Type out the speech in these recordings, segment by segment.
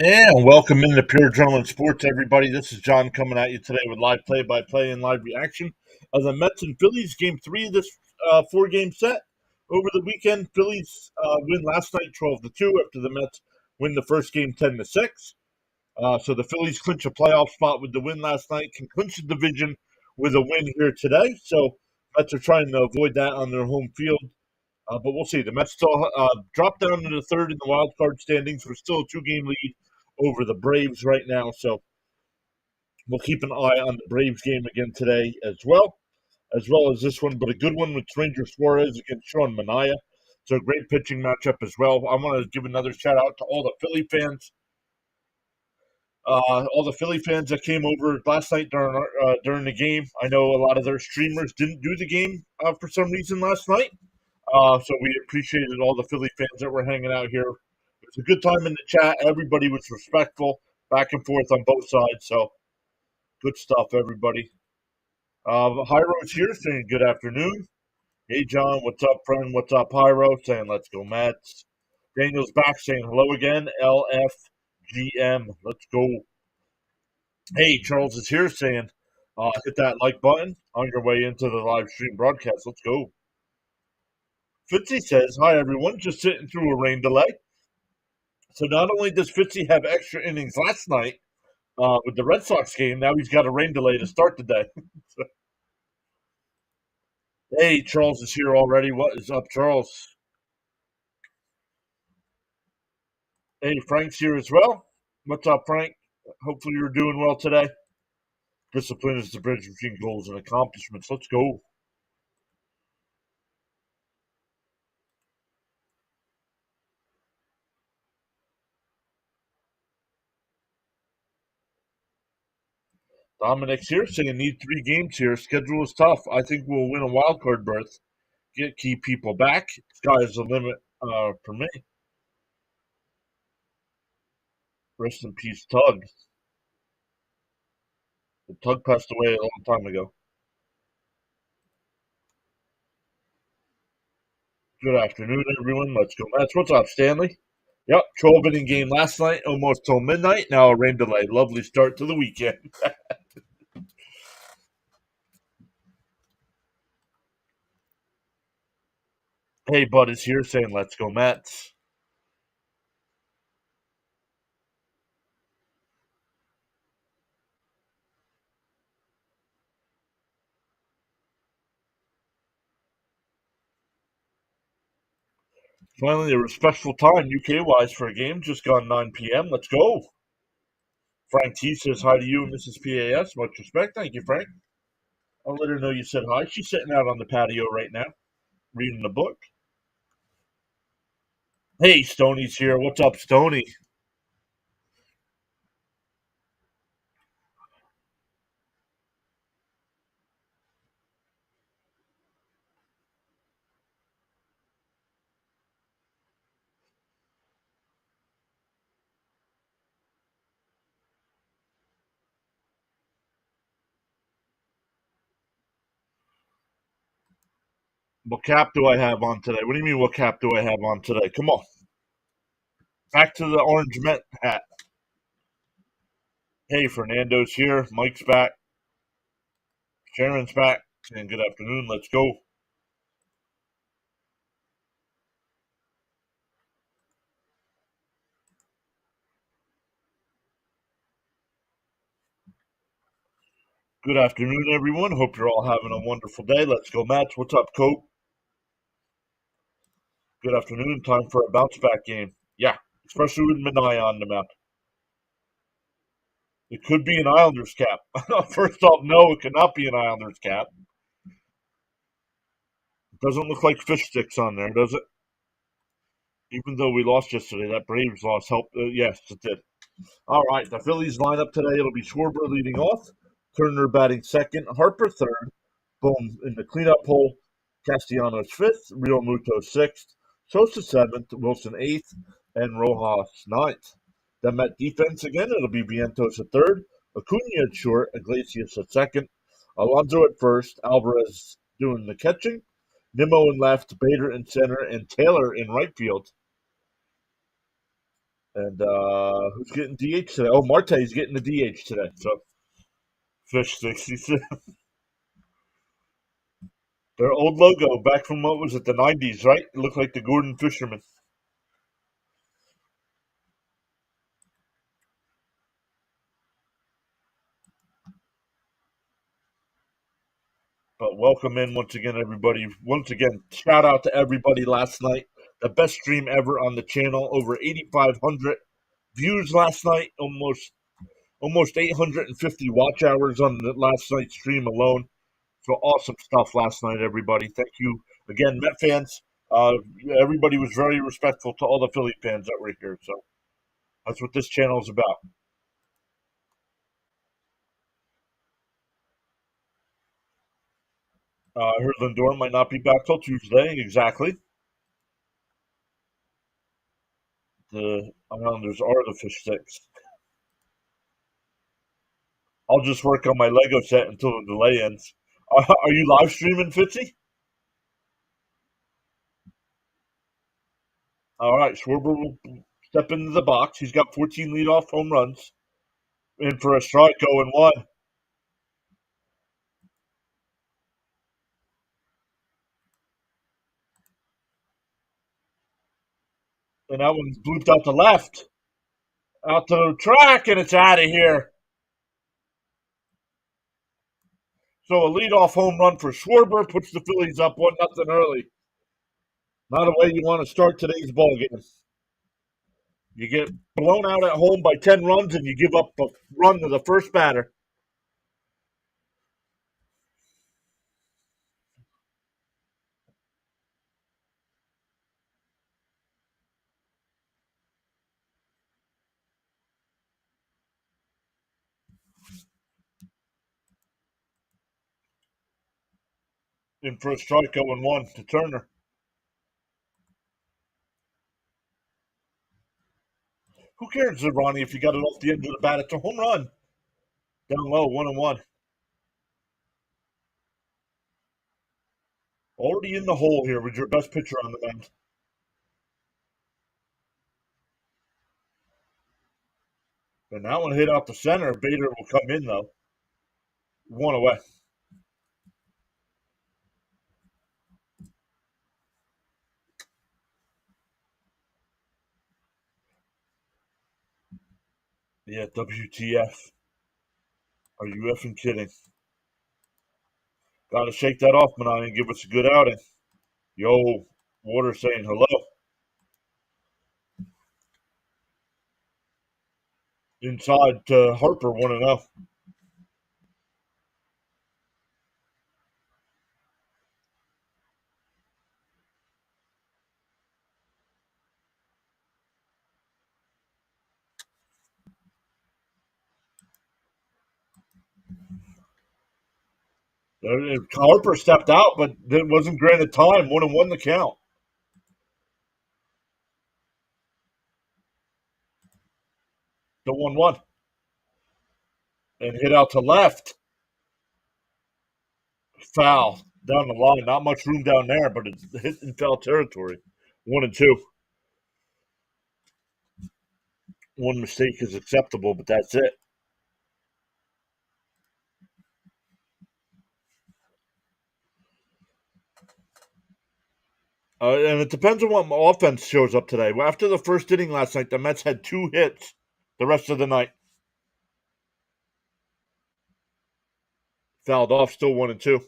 And welcome into PureAdrenaline Sports, everybody. This is John coming at you today with live play-by-play and live reaction of the Mets and Phillies Game 3 of this four-game set. Over the weekend, Phillies win last night 12-2 after the Mets win the first game 10-6. So the Phillies clinch a playoff spot with the win last night, can clinch the division with a win here today. So Mets are trying to avoid that on their home field. But we'll see. The Mets still dropped down to the third in the wild card standings. We're still a two-game lead over the Braves right now, so we'll keep an eye on the Braves game again today as well as this one, but a good one with Ranger Suarez against Sean Manaea. So a great pitching matchup as well. I want to give another shout out to all the Philly fans that came over last night during the game. I know a lot of their streamers didn't do the game for some reason last night. So we appreciated all the Philly fans that were hanging out here. It was a good time in the chat. Everybody was respectful, back and forth on both sides. So good stuff, everybody. Hyro's here saying good afternoon. Hey, John, what's up, friend? What's up, Hyro? Saying let's go, Mets. Daniel's back saying hello again. LFGM, let's go. Hey, Charles is here saying hit that like button on your way into the live stream broadcast. Let's go. Fitzy says, hi, everyone. Just sitting through a rain delay. So not only does Fitzy have extra innings last night with the Red Sox game, now he's got a rain delay to start the day. Hey, Charles is here already. What is up, Charles? Hey, Frank's here as well. What's up, Frank? Hopefully you're doing well today. Discipline is the bridge between goals and accomplishments. Let's go. Dominic's here saying need 3 games here. Schedule is tough. I think we'll win a wild card berth. Get key people back. Sky's the limit for me. Rest in peace, Tug. The Tug passed away a long time ago. Good afternoon, everyone. Let's go, Mets. What's up, Stanley? Yep, 12-inning game last night, almost till midnight. Now a rain delay. Lovely start to the weekend. Hey, Bud is here saying, let's go, Mets. Finally, a respectful time UK-wise for a game. Just gone 9 p.m. Let's go. Frank T says hi to you and Mrs. PAS. Much respect. Thank you, Frank. I'll let her know you said hi. She's sitting out on the patio right now, reading the book. Hey, Stoney's here. What's up, Stoney? What cap do I have on today? What do you mean, what cap do I have on today? Come on. Back to the orange Met hat. Hey, Fernando's here. Mike's back. Sharon's back. And good afternoon. Let's go. Good afternoon, everyone. Hope you're all having a wonderful day. Let's go, Mets. What's up, Cope? Good afternoon. Time for a bounce back game. Yeah, especially with Minaya on the map. It could be an Islanders cap. First off, no, it cannot be an Islanders cap. It doesn't look like fish sticks on there, does it? Even though we lost yesterday, that Braves loss helped. Yes, it did. All right, the Phillies lineup today. It'll be Schwarber leading off, Turner batting second, Harper third, Boom in the cleanup hole, Castellanos fifth, Real Muto sixth, Sosa seventh, Wilson eighth, and Rojas ninth. Then Met defense again. It'll be Vientos at third, Acuna at short, Iglesias at second, Alonso at first, Alvarez doing the catching, Nimmo in left, Bader in center, and Taylor in right field. And who's getting DH today? Oh, Marte's getting the DH today. So Fish 66. Their old logo back from what was it, the 90s, right? It looked like the Gordon Fisherman. But welcome in once again, everybody. Once again, shout out to everybody last night. The best stream ever on the channel. Over 8,500 views last night. Almost 850 watch hours on the last night's stream alone. So awesome stuff last night, everybody. Thank you again, Met fans. Uh, Everybody was very respectful to all the Philly fans that were here. So that's what this channel is about. I heard Lindor might not be back till Tuesday. Exactly. The Islanders are the fish sticks. I'll just work on my Lego set until the delay ends. Are you live streaming, Fitzy? All right, Schwarber will step into the box. He's got 14 leadoff home runs. In for a strike, 0-1. And that one's blooped out to left. Out to the track, and it's out of here. So a leadoff home run for Schwarber puts the Phillies up 1-0 early. Not a way you want to start today's ball game. You get blown out at home by 10 runs, and you give up a run to the first batter. In for a strike, 0-1 to Turner. Who cares, Ronnie, if you got it off the end of the bat? It's a home run. Down low, 1-1. Already in the hole here with your best pitcher on the mound. And that one hit out the center. Bader will come in, though. One away. Yeah, WTF. Are you effing kidding? Got to shake that off, Manani, and give us a good outing. Yo, Water saying hello. Inside to Harper, 1-0. Harper stepped out, but it wasn't granted time. 1-1 the count. The 1-1. And hit out to left. Foul down the line. Not much room down there, but it's hit in foul territory. 1-2. One mistake is acceptable, but that's it. And it depends on what offense shows up today. After the first inning last night, the Mets had 2 hits the rest of the night. Fouled off, still 1-2.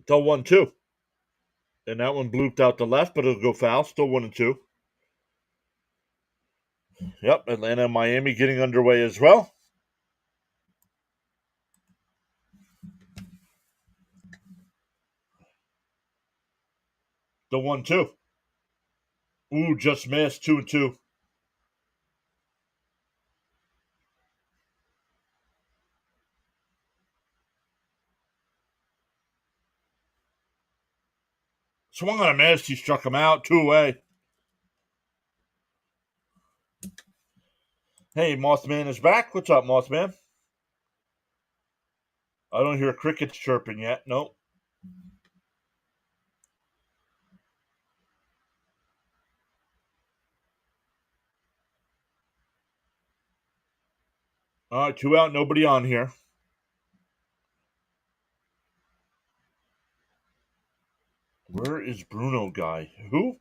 Still 1-2. And that one blooped out the left, but it'll go foul. Still 1-2. Yep, Atlanta and Miami getting underway as well. The 1-2. Ooh, just missed. 2-2. Swung on a miss. He struck him out. 2 away. Hey, Mothman is back. What's up, Mothman? I don't hear crickets chirping yet. Nope. All right, two out, nobody on here. Where is Bruno guy? Who?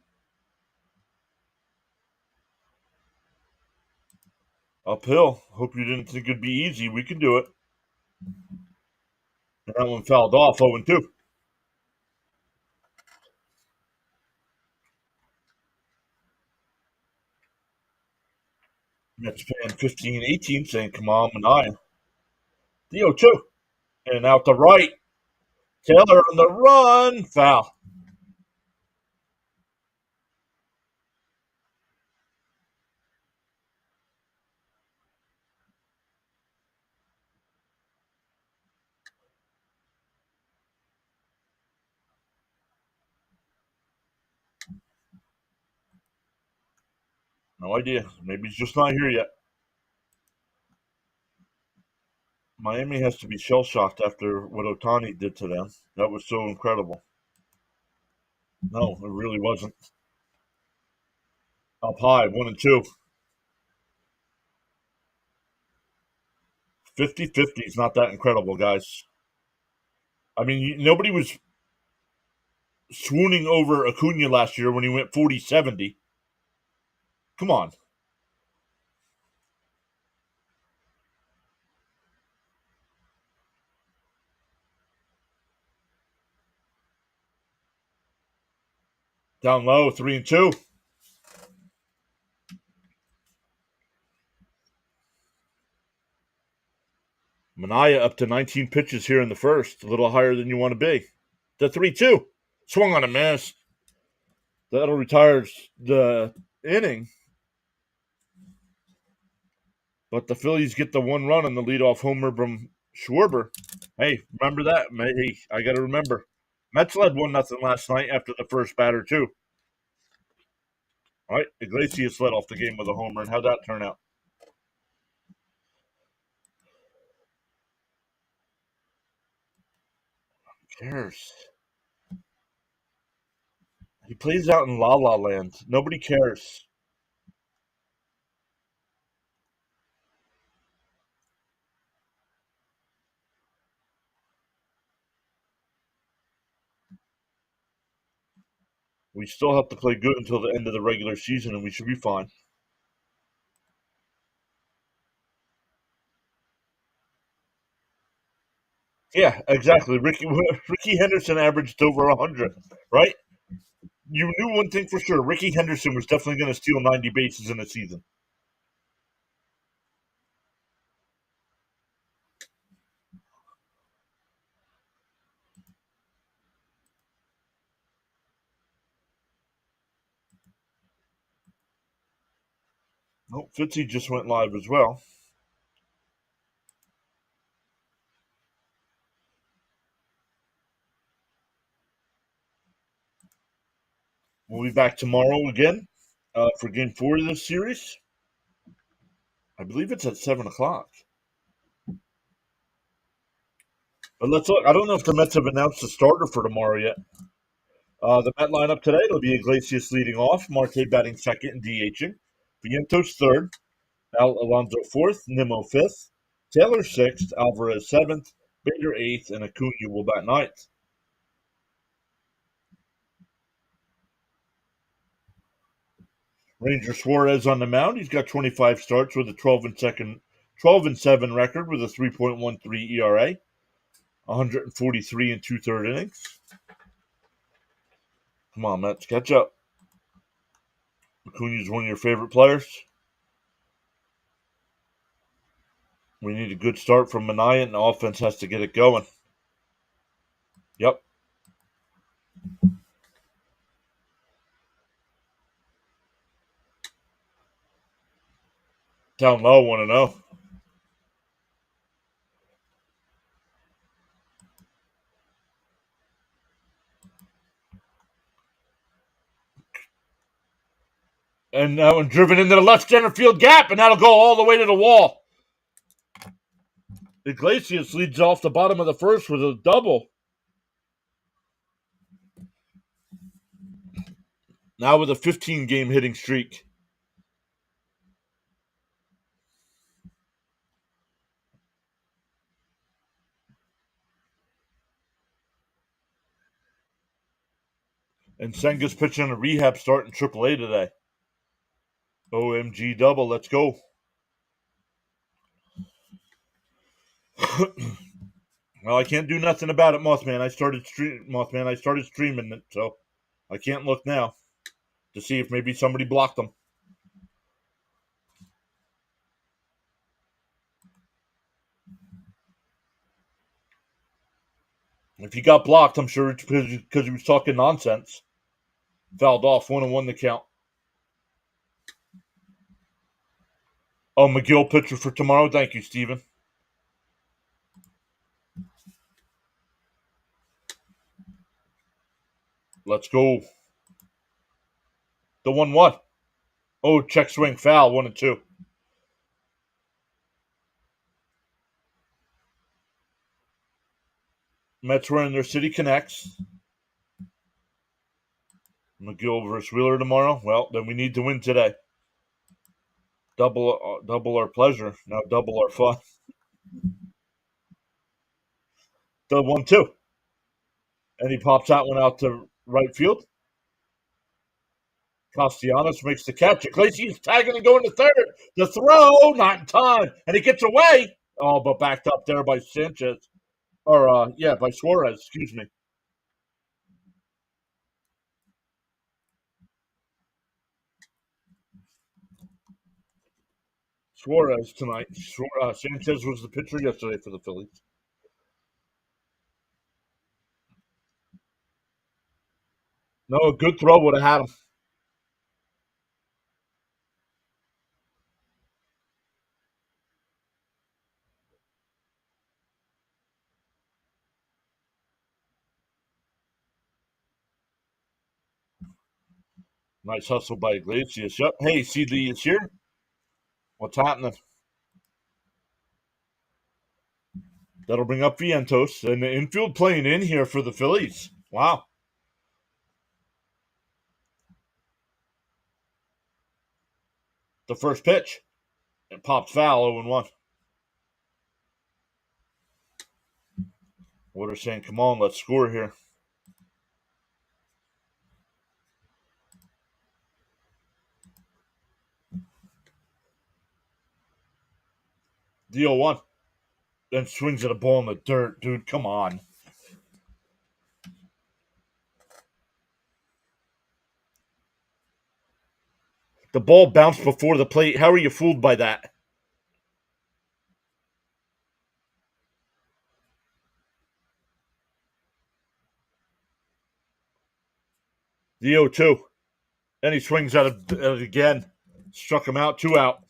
Uphill. Hope you didn't think it'd be easy. We can do it. And that one fouled off 0 2. Mets fan 15-18 saying, come on, Mania. The 0 2. And out the right. Taylor on the run. Foul. No idea. Maybe he's just not here yet. Miami has to be shell shocked after what Otani did to them. That was so incredible. No, it really wasn't. Up high, 1 and 2. 50-50 is not that incredible, guys. I mean, nobody was swooning over Acuna last year when he went 40-70. Come on. Down low, 3 and 2. Mania up to 19 pitches here in the first, a little higher than you want to be. The 3-2. Swung on a miss. That'll retire the inning. But the Phillies get the one run on the leadoff homer from Schwarber. Hey, remember that? Hey, I got to remember. Mets led 1-0 last night after the first batter, too. All right, Iglesias led off the game with a homer, and how'd that turn out? Who cares? He plays out in La La Land. Nobody cares. We still have to play good until the end of the regular season, and we should be fine. Yeah, exactly. Ricky Henderson averaged over 100, right? You knew one thing for sure. Ricky Henderson was definitely going to steal 90 bases in a season. Oh, Fitzy just went live as well. We'll be back tomorrow again for game 4 of this series. I believe it's at 7 o'clock. But let's look. I don't know if the Mets have announced the starter for tomorrow yet. The Met lineup today, it'll be Iglesias leading off, Marte batting second and DHing, Vientos third, Alonso fourth, Nimmo fifth, Taylor sixth, Alvarez seventh, Bader eighth, and Acuna will bat ninth. Ranger Suarez on the mound. He's got 25 starts with a 12 and 7 record with a 3.13 ERA, 143 and two-third innings. Come on, Mets, catch up. Acuna's one of your favorite players. We need a good start from Manaea, and the offense has to get it going. Yep. Down low, 1-0. And that one driven into the left center field gap, and that'll go all the way to the wall. Iglesias leads off the bottom of the first with a double. Now with a 15-game hitting streak. And Senga's pitching a rehab start in AAA today. OMG double, let's go. Well, I can't do nothing about it, Mothman. I started streaming it, so I can't look now to see if maybe somebody blocked them. If he got blocked, I'm sure it's because he was talking nonsense. Fouled off, 1-1 the count. Oh, McGill pitcher for tomorrow. Thank you, Steven. Let's go. The 1-1. Oh, check swing foul, 1-2. Mets were in their city connects. McGill versus Wheeler tomorrow. Well, then we need to win today. Double our pleasure. Now double our fun. The 1-2. And he pops that one out to right field. Castellanos makes the catch. Iglesias tagging and going to third. The throw, not in time. And he gets away. Oh, but backed up there by Sanchez. Or, by Suarez, excuse me. Suarez tonight. Sanchez was the pitcher yesterday for the Phillies. No, a good throw would have had him. Nice hustle by Iglesias. Yep. Hey, CD is here. What's happening? That'll bring up Vientos. And the infield playing in here for the Phillies. Wow. The first pitch. It pops foul, 0-1. Water saying, come on, let's score here. The 0-1. Then swings at a ball in the dirt. Dude, come on. The ball bounced before the plate. How are you fooled by that? The 0-2. Then he swings at it again. Struck him out. 2 out.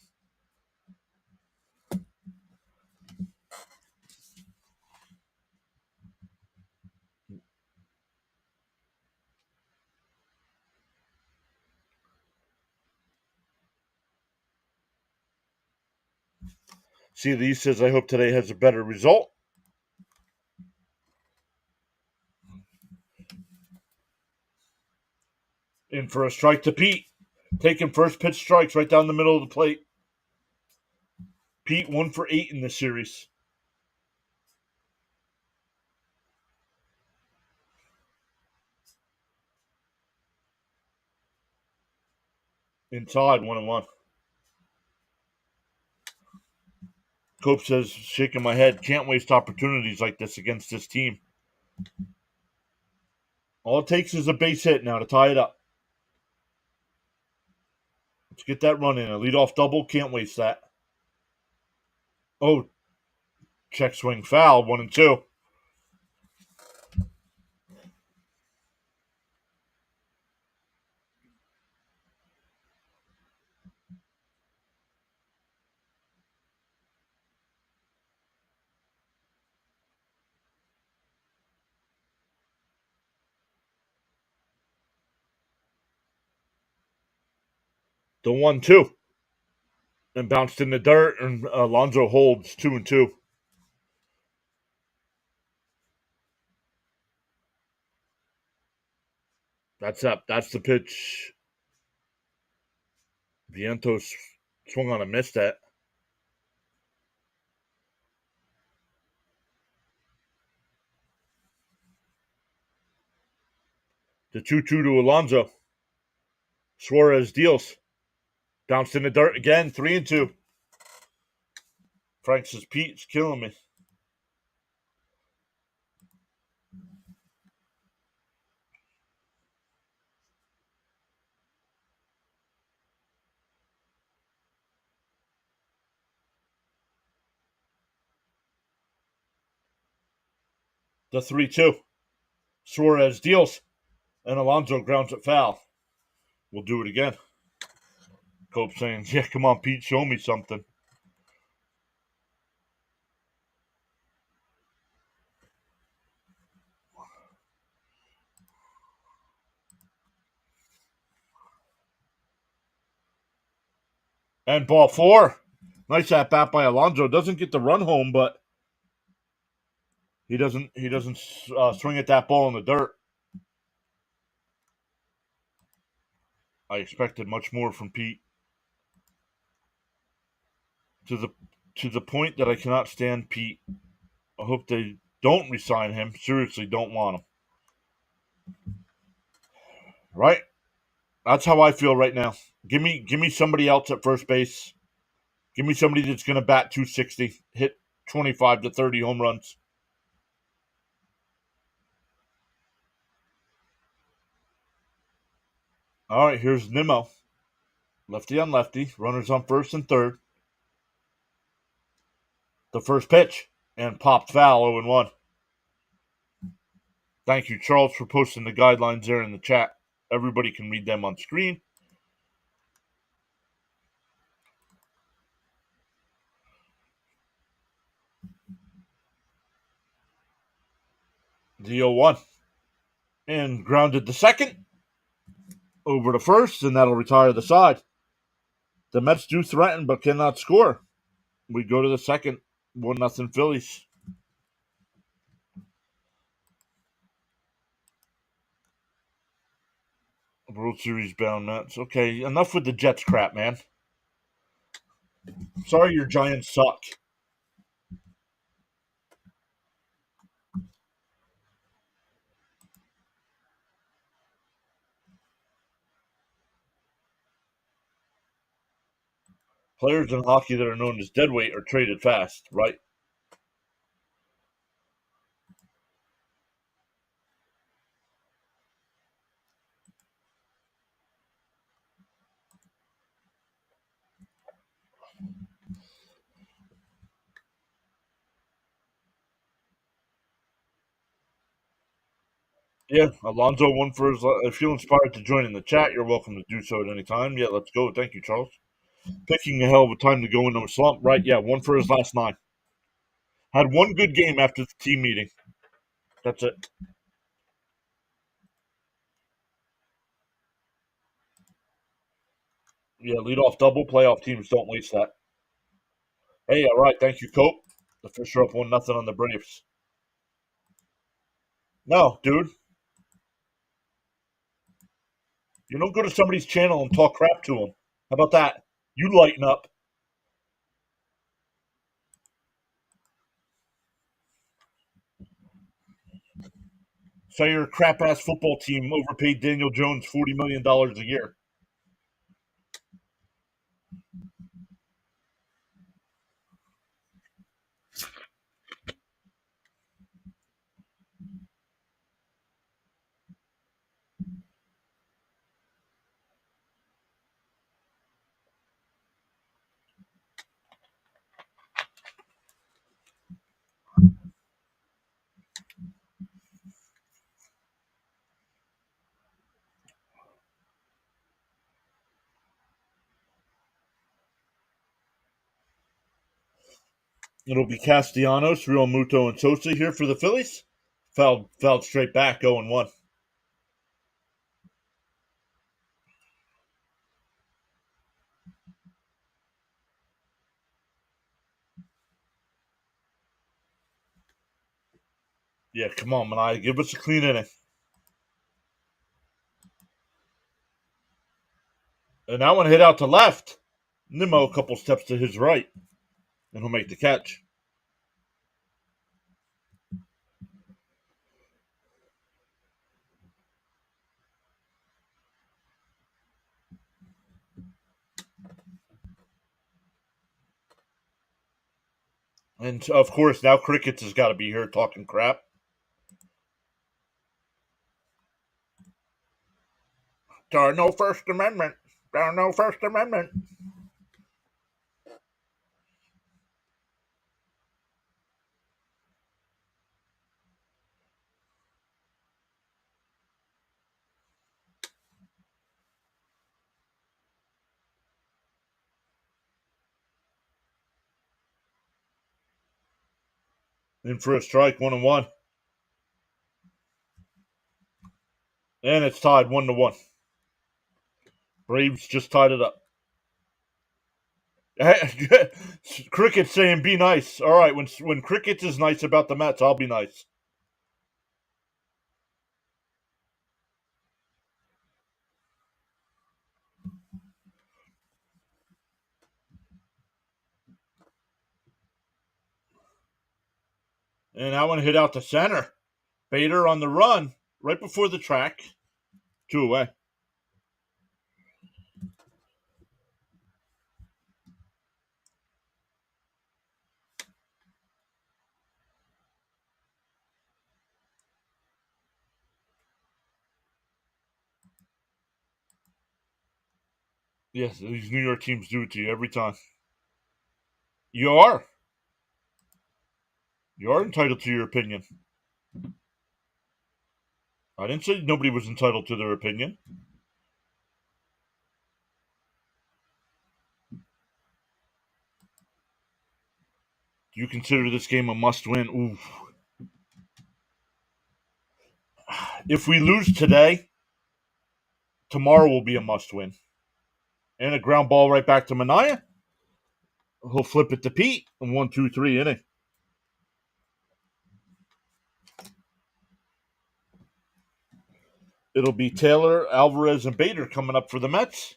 See, Lee says, I hope today has a better result. In for a strike to Pete. Taking first pitch strikes right down the middle of the plate. Pete 1 for 8 in this series. Inside, 1-1. Cope says, shaking my head, can't waste opportunities like this against this team. All it takes is a base hit now to tie it up. Let's get that run in. A leadoff double, can't waste that. Oh, check swing foul, 1-2. The 1-2 and bounced in the dirt, and Alonso holds 2-2. That's up. That's the pitch. Vientos swung on and missed that. The 2-2 to Alonso. Suarez deals. Bounced in the dirt again. 3-2. Frank says, Pete's killing me. The 3-2. Suarez deals. And Alonso grounds it foul. We'll do it again. Cope saying, yeah, come on, Pete, show me something. And ball 4. Nice at bat by Alonso. Doesn't get the run home, but he doesn't swing at that ball in the dirt. I expected much more from Pete. To the point that I cannot stand Pete. I hope they don't resign him. Seriously, don't want him. Right? That's how I feel right now. Give me somebody else at first base. Give me somebody that's going to bat 260, hit 25 to 30 home runs. All right, here's Nimmo. Lefty on lefty. Runners on first and third. The first pitch. And popped foul 0-1. Thank you, Charles, for posting the guidelines there in the chat. Everybody can read them on screen. The 0-1. And grounded to second. Over to first, and that'll retire the side. The Mets do threaten but cannot score. We go to the second. 1-0 Phillies. World Series bound Mets. Okay, enough with the Jets crap, man. Sorry your Giants suck. Players in hockey that are known as deadweight are traded fast, right? Yeah, Alonso won for his. If you're inspired to join in the chat, you're welcome to do so at any time. Yeah, let's go. Thank you, Charles. Picking a hell of a time to go into a slump, right? Yeah, won for his last 9. Had one good game after the team meeting. That's it. Yeah, leadoff double. Playoff teams don't waste that. Hey, all right. Thank you, Cope. The Fish are up 1-0 on the Braves. No, dude. You don't go to somebody's channel and talk crap to them. How about that? You lighten up. Say your crap ass football team overpaid Daniel Jones $40 million a year. It'll be Castellanos, Real Muto, and Sosa here for the Phillies. Fouled straight back, 0-1. Yeah, come on, Mania. Give us a clean inning. And that one hit out to left. Nimmo a couple steps to his right, and he'll make the catch. And of course, now Crickets has got to be here talking crap. There are no First Amendment. There are no First Amendment. In for a strike, 1-1. And it's tied 1-1. Braves just tied it up. Cricket's saying be nice. All right, when Crickets is nice about the Mets, I'll be nice. And that one hit out to center. Bader on the run right before the track. 2 away. Yes, these New York teams do it to you every time. You are. You are entitled to your opinion. I didn't say nobody was entitled to their opinion. Do you consider this game a must-win? Ooh. If we lose today, tomorrow will be a must-win. And a ground ball right back to Mania. He'll flip it to Pete. And 1-2-3 inning. It'll be Taylor, Alvarez, and Bader coming up for the Mets.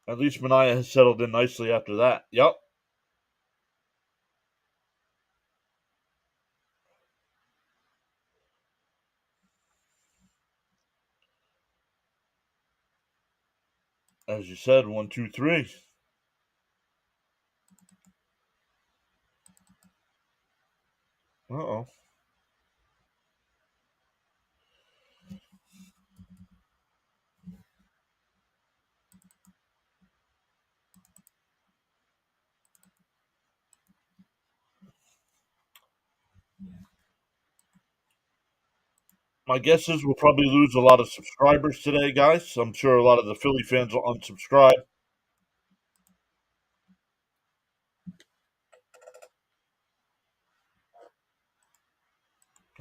At least Mania has settled in nicely after that. Yep. As you said, 1-2-3. Uh-oh. My guess is we'll probably lose a lot of subscribers today, guys. I'm sure a lot of the Philly fans will unsubscribe.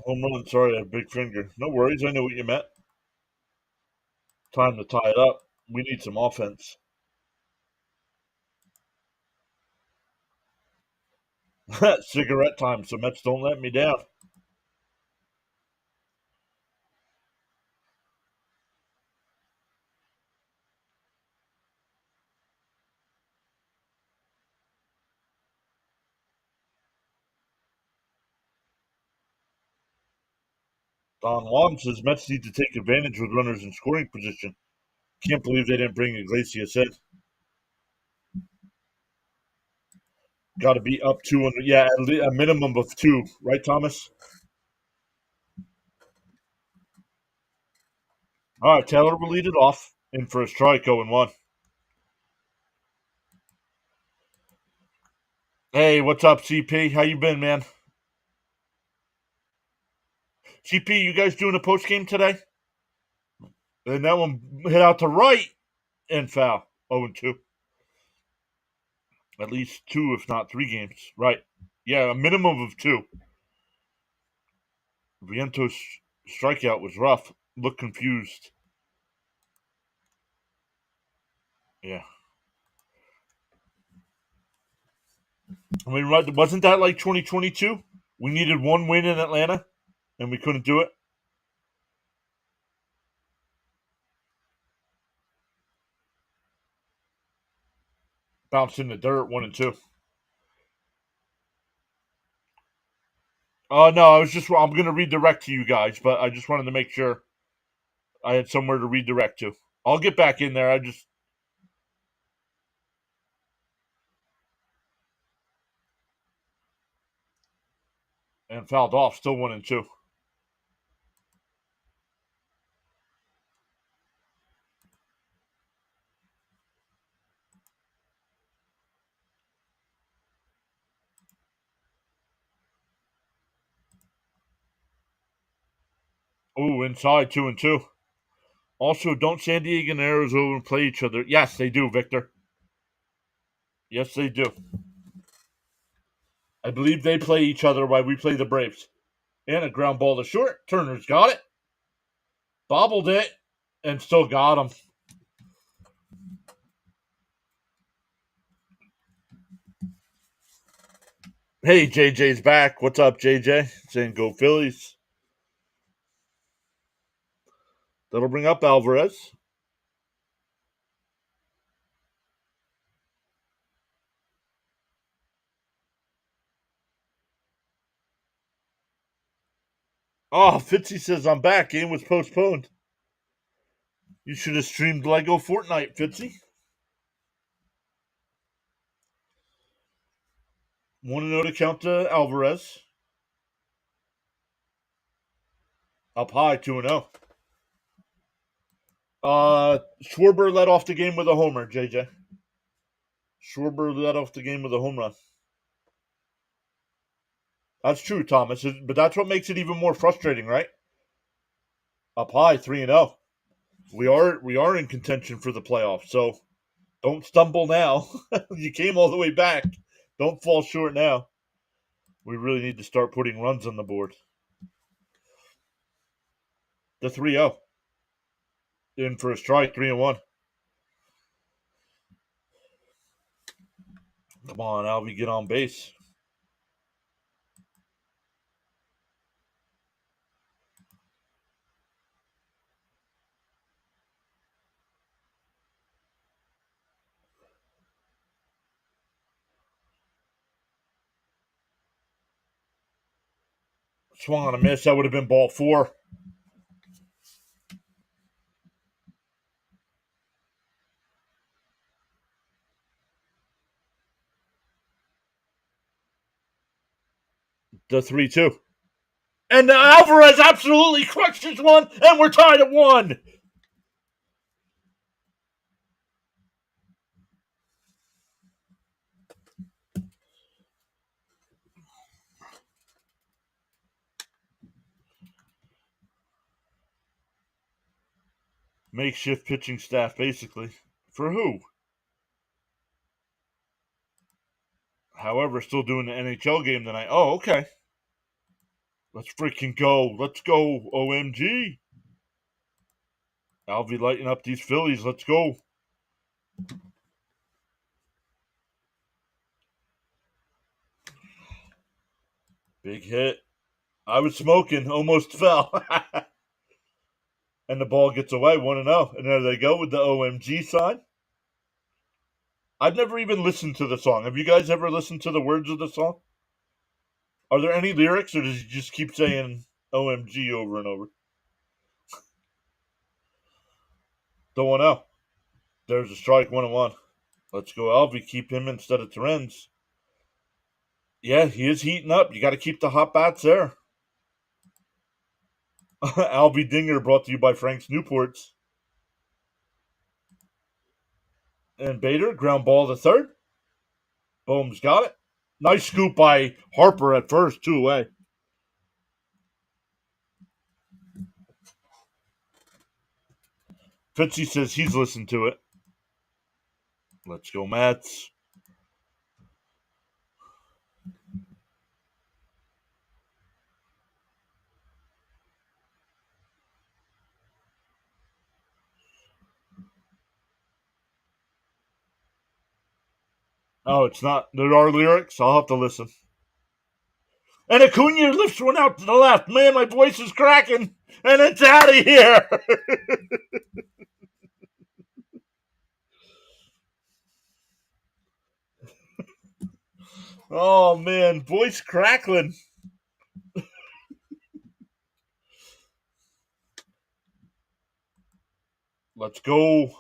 Home run. Sorry, I have a big finger. No worries. I know what you meant. Time to tie it up. We need some offense. Cigarette time, so Mets don't let me down. Don Juan says Mets need to take advantage with runners in scoring position. Can't believe they didn't bring Iglesias in. Got to be up 200. Yeah, a minimum of 2, right, Thomas? All right, Taylor will lead it off. In for a strike, 0-1. Hey, what's up, CP? How you been, man? CP, you guys doing a post game today? And that one hit out to right and foul. 0-2. At least two, if not three games. Right. Yeah, a minimum of two. Viento's strikeout was rough. Looked confused. Yeah. I mean, wasn't that like 2022? We needed one win in Atlanta, and we couldn't do it. Bounced in the dirt, 1-2. No, I'm going to redirect to you guys, but I just wanted to make sure I had somewhere to redirect to. I'll get back in there. And fouled off, still 1-2. Oh, inside 2-2. Also, don't San Diego and Arizona play each other? Yes, they do, Victor. Yes, they do. I believe they play each other while we play the Braves. And a ground ball to short. Turner's got it. Bobbled it. And still got him. Hey, JJ's back. What's up, JJ? Saying go Phillies. That'll bring up Alvarez. Oh, Fitzy says I'm back. Game was postponed. You should have streamed Lego Fortnite, Fitzy. 1-0 to count to Alvarez. Up high, 2-0. Schwarber led off the game with a homer, JJ. Schwarber led off the game with a home run. That's true, Thomas. But that's what makes it even more frustrating, right? Up high, 3-0. We are in contention for the playoffs, so don't stumble now. You came all the way back. Don't fall short now. We really need to start putting runs on the board. The 3-0. In for a strike, 3-1. Come on, Albie, get on base. Swung on a miss. That would have been ball 4. The 3-2. And Alvarez absolutely crushes one, and we're tied at 1. Makeshift pitching staff, basically. For who? However, still doing the NHL game tonight. Oh, okay. Let's freaking go. Let's go. OMG. Alvy lighting up these Phillies. Let's go. Big hit. I was smoking. Almost fell. And the ball gets away 1-0. And there they go with the OMG sign. I've never even listened to the song. Have you guys ever listened to the words of the song? Are there any lyrics, or does he just keep saying OMG over and over? Don't know. There's a strike, 1-1. Let's go, Alvy. Keep him instead of Terens. Yeah, he is heating up. You got to keep the hot bats there. Albie Dinger brought to you by Frank's Newports. And Bader, ground ball to third. Bohm's got it. Nice scoop by Harper at first, too, eh? Fitzy says he's listened to it. Let's go, Mets. Oh, it's not. There are lyrics. I'll have to listen. And Acuna lifts one out to the left. Man, my voice is cracking. And it's out of here. Oh, man. Voice crackling. Let's go.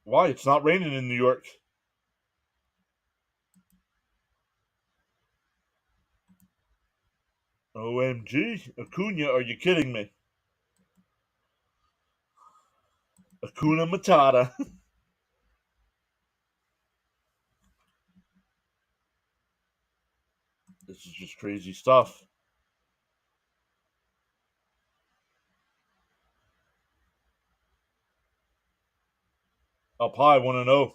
Why? It's not raining in New York. OMG. Acuna, are you kidding me? Acuna Matata. This is just crazy stuff. Up high, 1-0.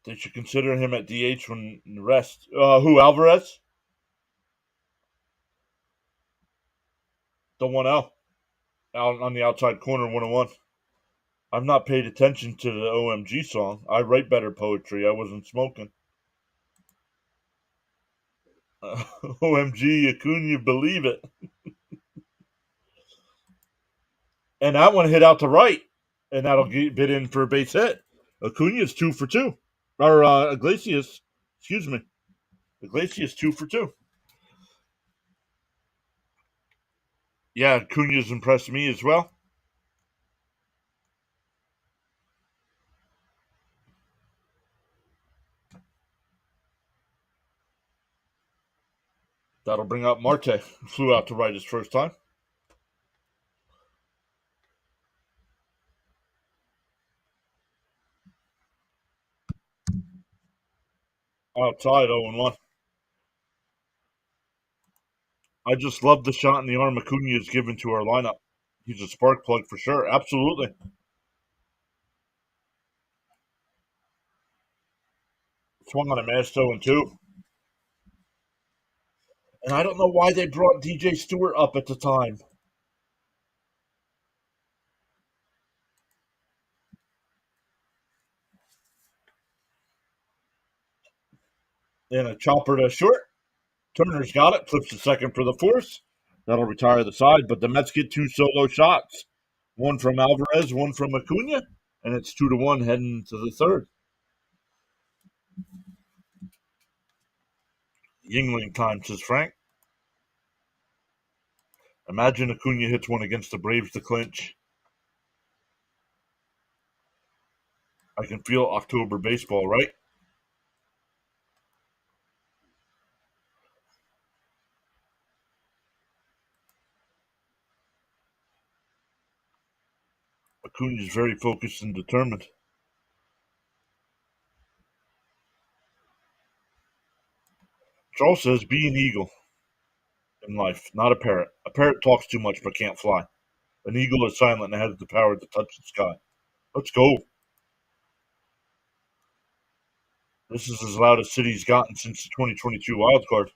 They should consider him at DH when the rest. Who, Alvarez? The 1-0. Out on the outside corner, 1-1. I've not paid attention to the OMG song. I write better poetry. I wasn't smoking. OMG, Acuna, believe it. And that one hit out to right. And that'll get bid in for a base hit. Acuna's 2 for 2. Or Iglesias, excuse me. Iglesias 2 for 2. Yeah, Acuna's impressed me as well. That'll bring up Marte. Flew out to right his first time. Outside 0-1. I just love the shot in the arm Acuna is given to our lineup. He's a spark plug for sure. Absolutely. Swung on a mass 0-2. And I don't know why they brought DJ Stewart up at the time. And a chopper to short. Turner's got it. Flips to second for the fourth. That'll retire the side. But the Mets get 2 solo shots. One from Alvarez, one from Acuna. And it's 2-1 heading to the third. Yingling time, says Frank. Imagine Acuna hits one against the Braves to clinch. I can feel October baseball, right? Acuna is very focused and determined. Charles says, be an eagle in life, not a parrot. A parrot talks too much but can't fly. An eagle is silent and has the power to touch the sky. Let's go. This is as loud as City's gotten since the 2022 wild card.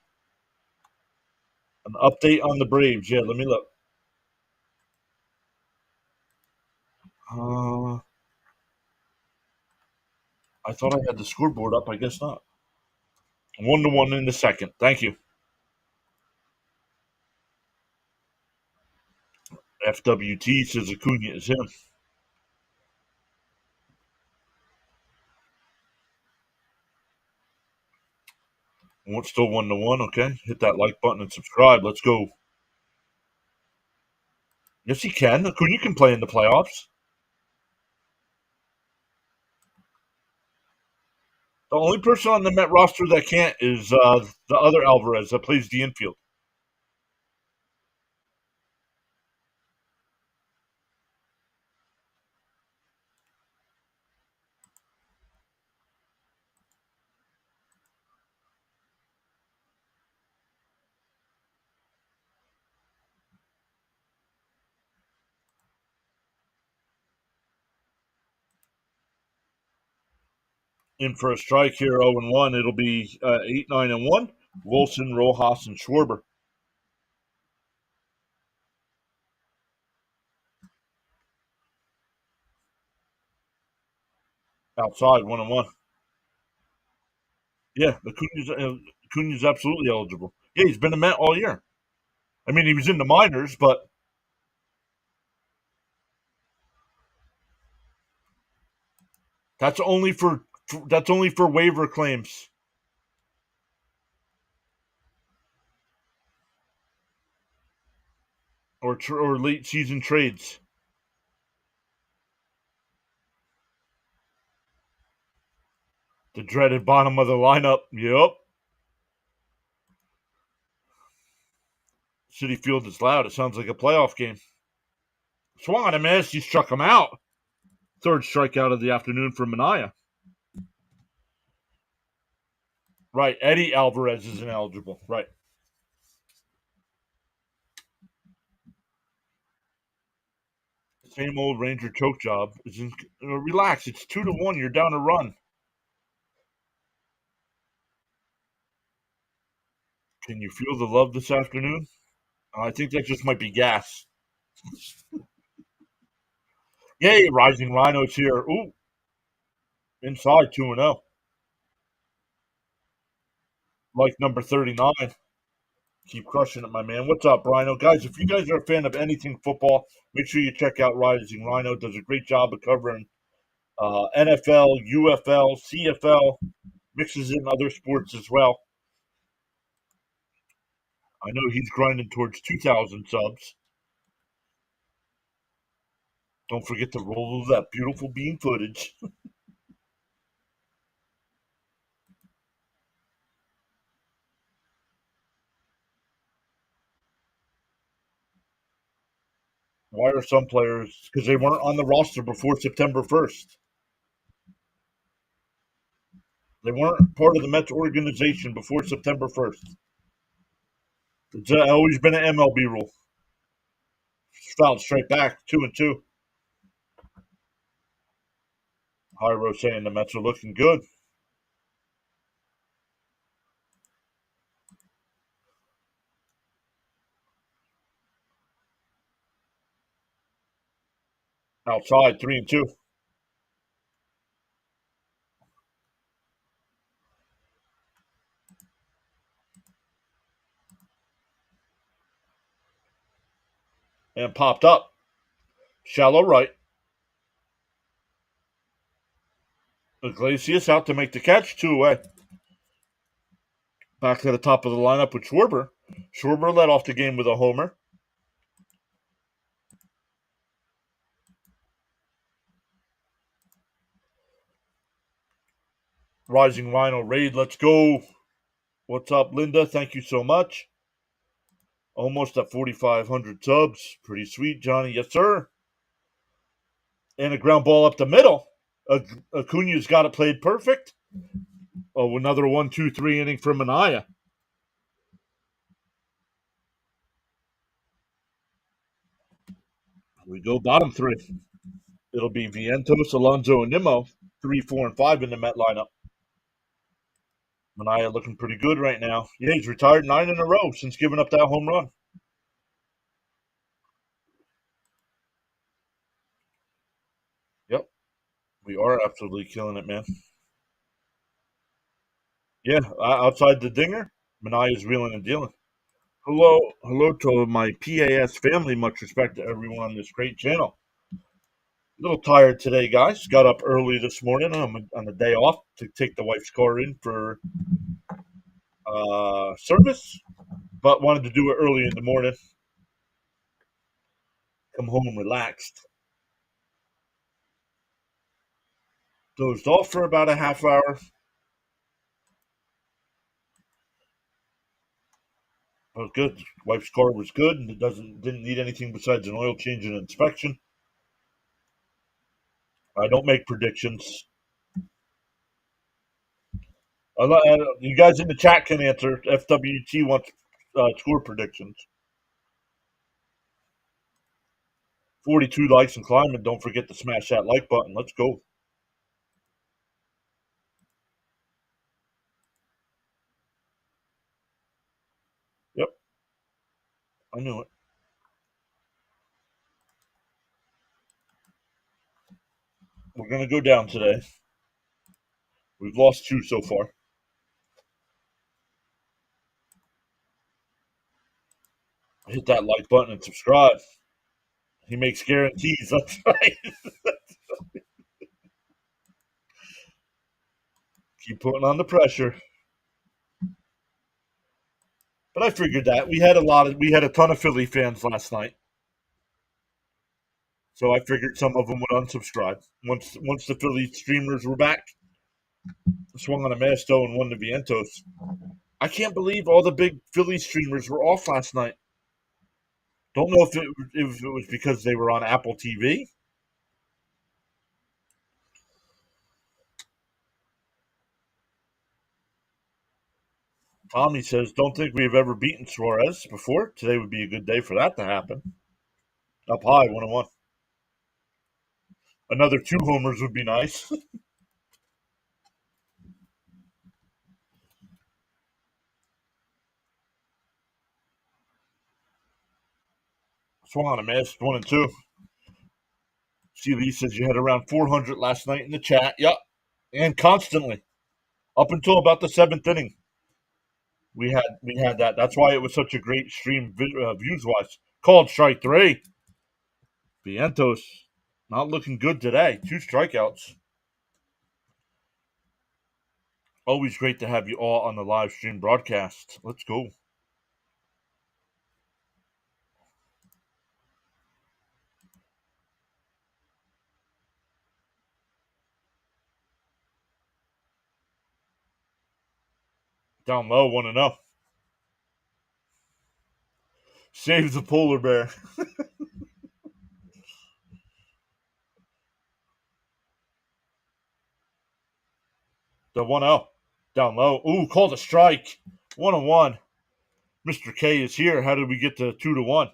An update on the Braves. Yeah, let me look. I thought I had the scoreboard up. I guess not. 1-1 in the second. Thank you. FWT says Acuna is him. It's still 1-1. Okay, hit that like button and subscribe. Let's go. Yes, he can. Acuna can play in the playoffs. The only person on the Met roster that can't is the other Alvarez that plays the infield. In for a strike here, 0-1. It'll be 8-9-1. Wilson, Rojas, and Schwarber. Outside, 1-1. Yeah, Acuna's absolutely eligible. Yeah, he's been a Met all year. I mean, he was in the minors, but that's only for waiver claims or late season trades. The dreaded bottom of the lineup. Yep. City Field is loud. It sounds like a playoff game. Swung on a miss. He struck him out. Third strikeout of the afternoon for Minaya. Right. Eddie Alvarez is ineligible. Right. Same old Ranger choke job. Relax. It's 2-1. You're down a run. Can you feel the love this afternoon? I think that just might be gas. Yay, Rising Rhinos here. Ooh, inside 2-0. Like number 39. Keep crushing it, my man. What's up, Rhino? Guys, if you guys are a fan of anything football, make sure you check out Rising Rhino. Does a great job of covering NFL, UFL, CFL, mixes in other sports as well. I know he's grinding towards 2,000 subs. Don't forget to roll that beautiful bean footage. Why are some players? Because they weren't on the roster before September 1st. They weren't part of the Mets organization before September 1st. It's always been an MLB rule. Fouled straight back, 2-2. Hyro saying the Mets are looking good. Outside, 3-2. And popped up. Shallow right. Iglesias out to make the catch, 2 away. Back to the top of the lineup with Schwarber. Schwarber led off the game with a homer. Rising Rhino raid, let's go. What's up, Linda? Thank you so much. Almost at 4,500 subs. Pretty sweet, Johnny. Yes, sir. And a ground ball up the middle. Acuna's got it played perfect. Oh, another 1-2-3 inning for Minaya. We go bottom three. It'll be Vientos, Alonso, and Nimmo. 3, 4, and 5 in the Met lineup. Minaya looking pretty good right now. Yeah, he's retired 9 in a row since giving up that home run. Yep. We are absolutely killing it, man. Yeah, outside the dinger, Manaya's wheeling and dealing. Hello to my PAS family. Much respect to everyone on this great channel. A little tired today, guys. Got up early this morning on the day off to take the wife's car in for service, but wanted to do it early in the morning. Come home relaxed. Dozed off for about a half hour. Was good. Wife's car was good, and it didn't need anything besides an oil change and inspection. I don't make predictions. You guys in the chat can answer. FWT wants score predictions. 42 likes and climbing. Don't forget to smash that like button. Let's go. I knew it. We're going to go down today. We've lost 2 so far. Hit that like button and subscribe. He makes guarantees. That's right. Keep putting on the pressure. But I figured that we had a ton of Philly fans last night, so I figured some of them would unsubscribe once the Philly streamers were back. Swung on a Masto and won the Vientos. I can't believe all the big Philly streamers were off last night. Don't know if it was because they were on Apple TV. Tommy says, "Don't think we've ever beaten Suarez before. Today would be a good day for that to happen." Up high, 1-1. Another 2 homers would be nice. Swung on a miss, 1-2. See, Lee says you had around 400 last night in the chat. Yep, and constantly up until about the 7th inning, we had that. That's why it was such a great stream views wise. Called strike 3. Vientos not looking good today. 2 strikeouts. Always great to have you all on the live stream broadcast. Let's go. Down low, 1-0. Saves the polar bear. The 1-0. Down low. Ooh, called a strike. 1-1. Mr. K is here. How did we get to 2-1?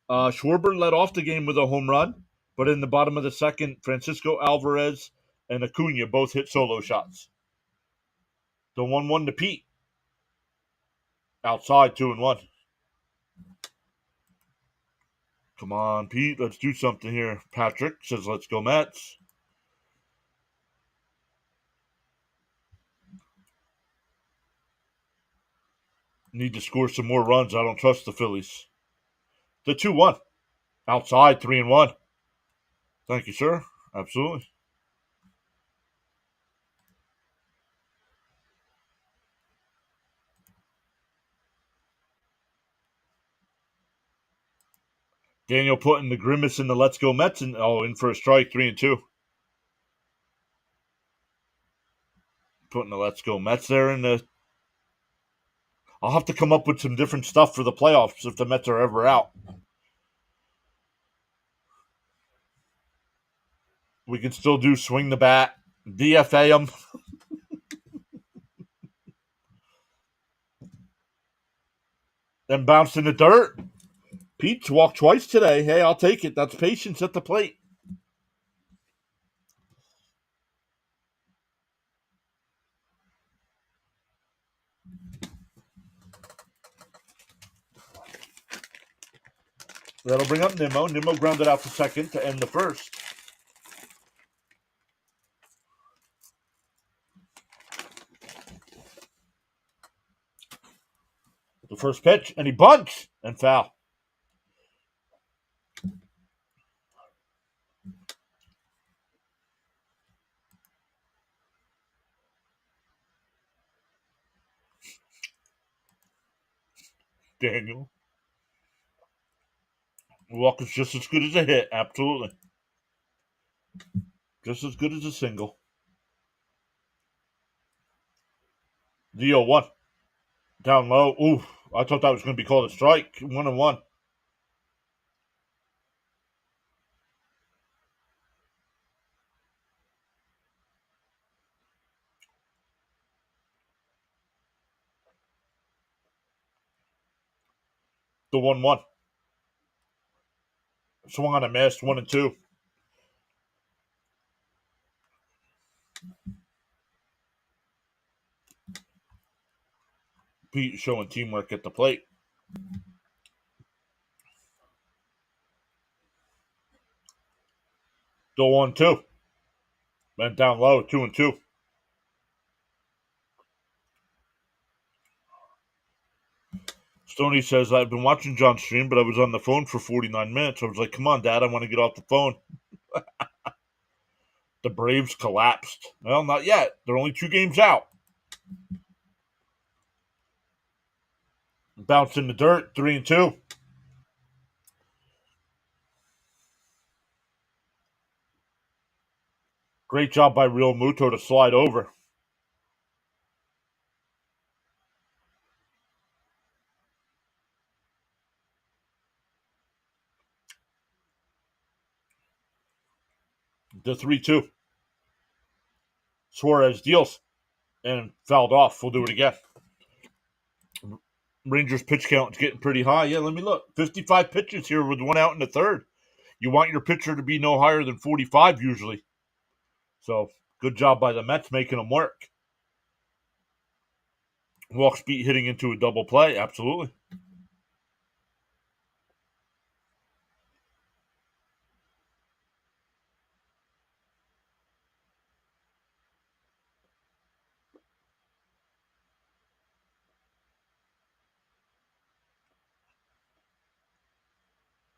Schwarber led off the game with a home run, but in the bottom of the second, Francisco Alvarez and Acuna both hit solo shots. The 1-1 to Pete. Outside, 2-1. Come on, Pete. Let's do something here. Patrick says, let's go, Mets. Need to score some more runs. I don't trust the Phillies. The 2-1. Outside, 3-1. Thank you, sir. Absolutely. Daniel putting the grimace in the let's go Mets in for a strike, 3-2. Putting the let's go Mets there in the. I'll have to come up with some different stuff for the playoffs if the Mets are ever out. We can still do swing the bat, DFA them. Then bounce in the dirt. Pete's walked twice today. Hey, I'll take it. That's patience at the plate. That'll bring up Nimmo. Nimmo grounded out to second to end the first. The first pitch, and he bunts and foul. Daniel. Walk is just as good as a hit. Absolutely. Just as good as a single. The 0-1. Down low. Ooh, I thought that was going to be called a strike. 1-1. The 1-1. Swung on a miss. 1-2. Pete showing teamwork at the plate. Still 1-2. Went down low, 2-2. Stoney says, I've been watching John's stream, but I was on the phone for 49 minutes. I was like, come on, Dad, I want to get off the phone. The Braves collapsed. Well, not yet. They're only 2 games out. Bounced in the dirt, 3-2. Great job by Real Muto to slide over. The 3-2. Suarez deals and fouled off. We'll do it again. Rangers pitch count is getting pretty high. Yeah, let me look. 55 pitches here with 1 out in the third. You want your pitcher to be no higher than 45 usually. So good job by the Mets making them work. Walks beat hitting into a double play. Absolutely.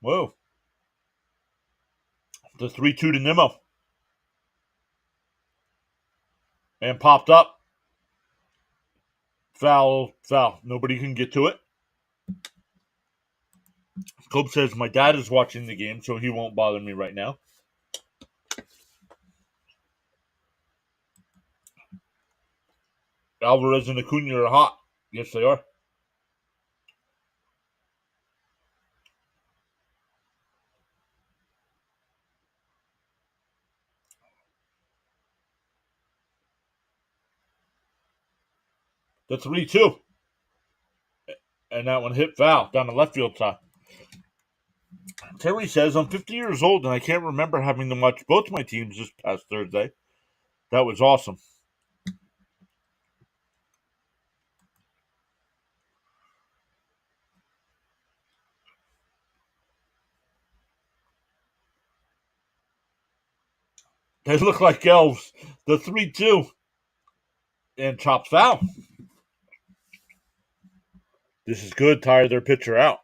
Whoa. The 3-2 to Nimmo. And popped up. Foul. Nobody can get to it. Cope says, my dad is watching the game, so he won't bother me right now. Alvarez and Acuna are hot. Yes, they are. The 3-2. And that one hit foul down the left field side. Terry says, I'm 50 years old and I can't remember having to watch both my teams this past Thursday. That was awesome. They look like elves. The 3-2. And chops foul. This is good. Tire their pitcher out.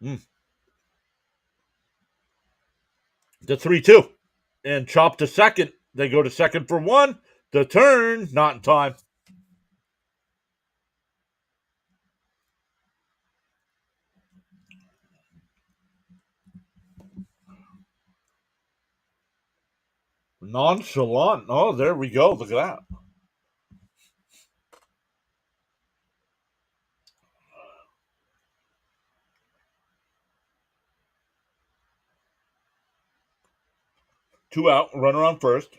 The 3-2. And chop to second. They go to second for 1. The turn. Not in time. Nonchalant. Oh, there we go. Look at that. Two out. Runner on first.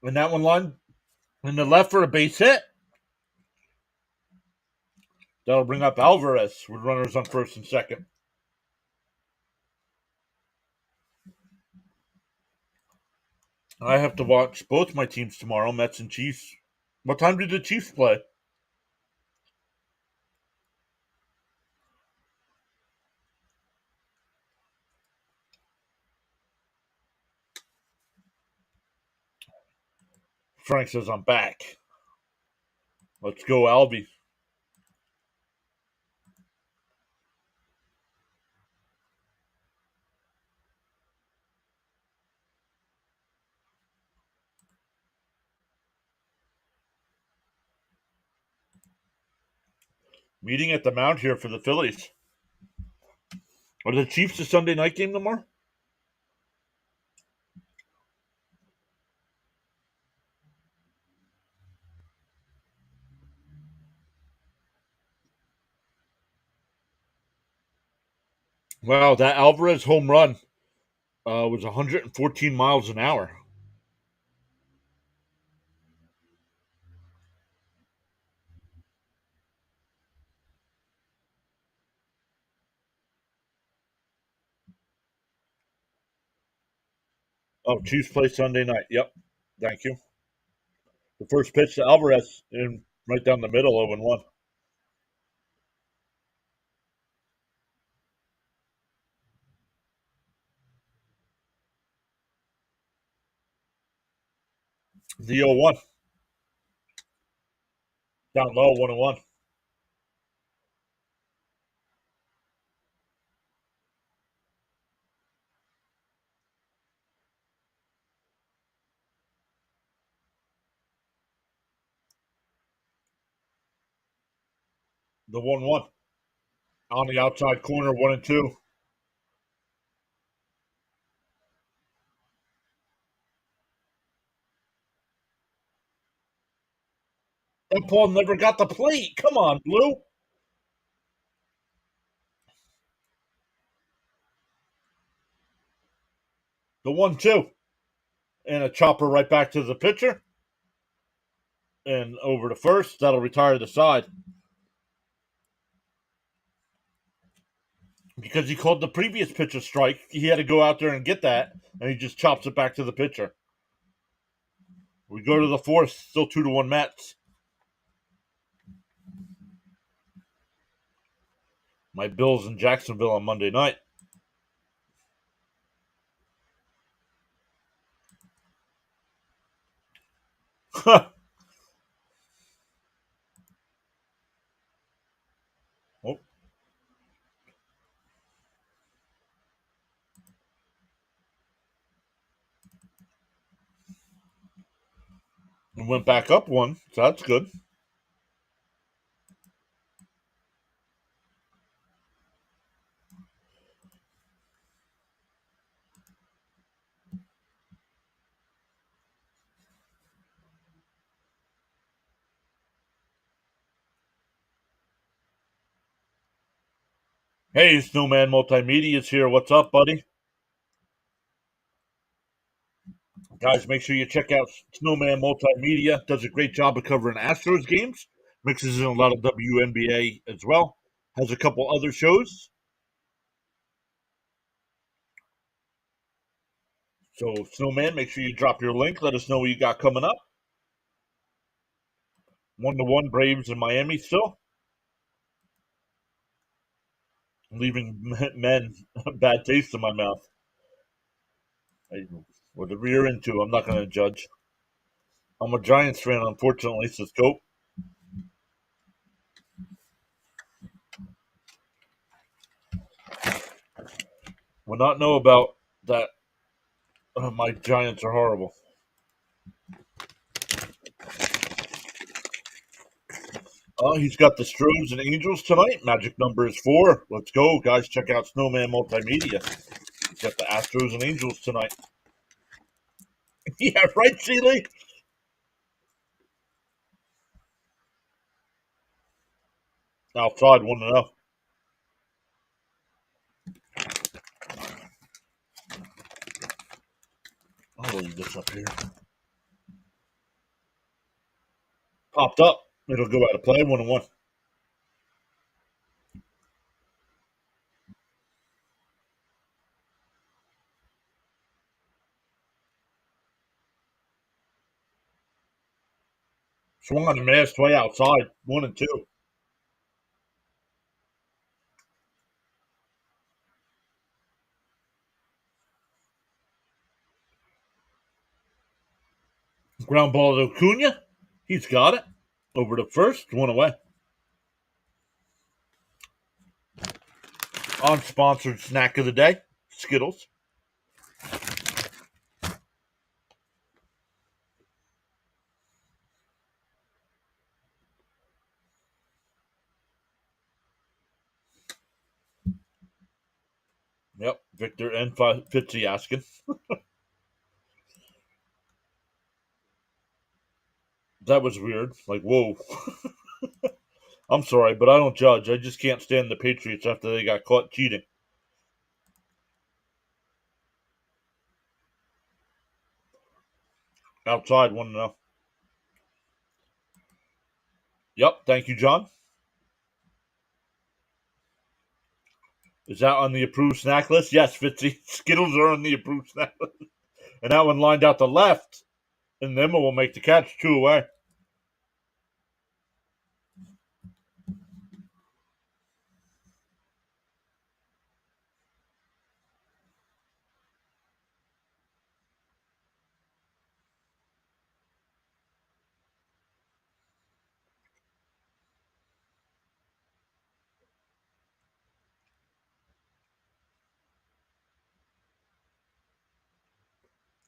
And that one line in the left for a base hit. That'll bring up Alvarez with runners on first and second. I have to watch both my teams tomorrow, Mets and Chiefs. What time did the Chiefs play? Frank says I'm back. Let's go, Albie. Meeting at the Mount here for the Phillies. Are the Chiefs a Sunday night game tomorrow? Wow, that Alvarez home run was 114 miles an hour. Oh, Chiefs play Sunday night. Yep. Thank you. The first pitch to Alvarez in right down the middle, 0-1. The 0-1 down low, 1-1. The 1-1 on the outside corner, 1-2. That ball never got the plate. Come on, Blue. The 1-2 and a chopper right back to the pitcher and over to first. That'll retire the side because he called the previous pitcher strike. He had to go out there and get that, and he just chops it back to the pitcher. We go to the fourth, still 2-1 Mets. My Bills in Jacksonville on Monday night. Oh, we went back up one, so that's good. Hey, Snowman Multimedia's here. What's up, buddy? Guys, make sure you check out Snowman Multimedia. Does a great job of covering Astros games. Mixes in a lot of WNBA as well. Has a couple other shows. So, Snowman, make sure you drop your link. Let us know what you got coming up. 1-1 Braves in Miami still. Leaving men a bad taste in my mouth. Whatever you're into, I'm not going to judge. I'm a Giants fan, unfortunately, says Cope. Will not know about that. My Giants are horrible. He's got the Stros and Angels tonight. Magic number is 4. Let's go, guys. Check out Snowman Multimedia. He's got the Astros and Angels tonight. Yeah, right, Seeley? Outside, 1-0. I'll leave this up here. Popped up. It'll go out of play, 1-1. Swung on the mast way outside, 1-2. Ground ball to Acuna. He's got it. Over to first, 1 away. Unsponsored snack of the day, Skittles. Yep, Victor and Fitzy asking. That was weird. Like, whoa. I'm sorry, but I don't judge. I just can't stand the Patriots after they got caught cheating. Outside, 1-0. Yep, thank you, John. Is that on the approved snack list? Yes, Fitzy. Skittles are on the approved snack list. And that one lined out to left, and Nimmo will make the catch 2 away.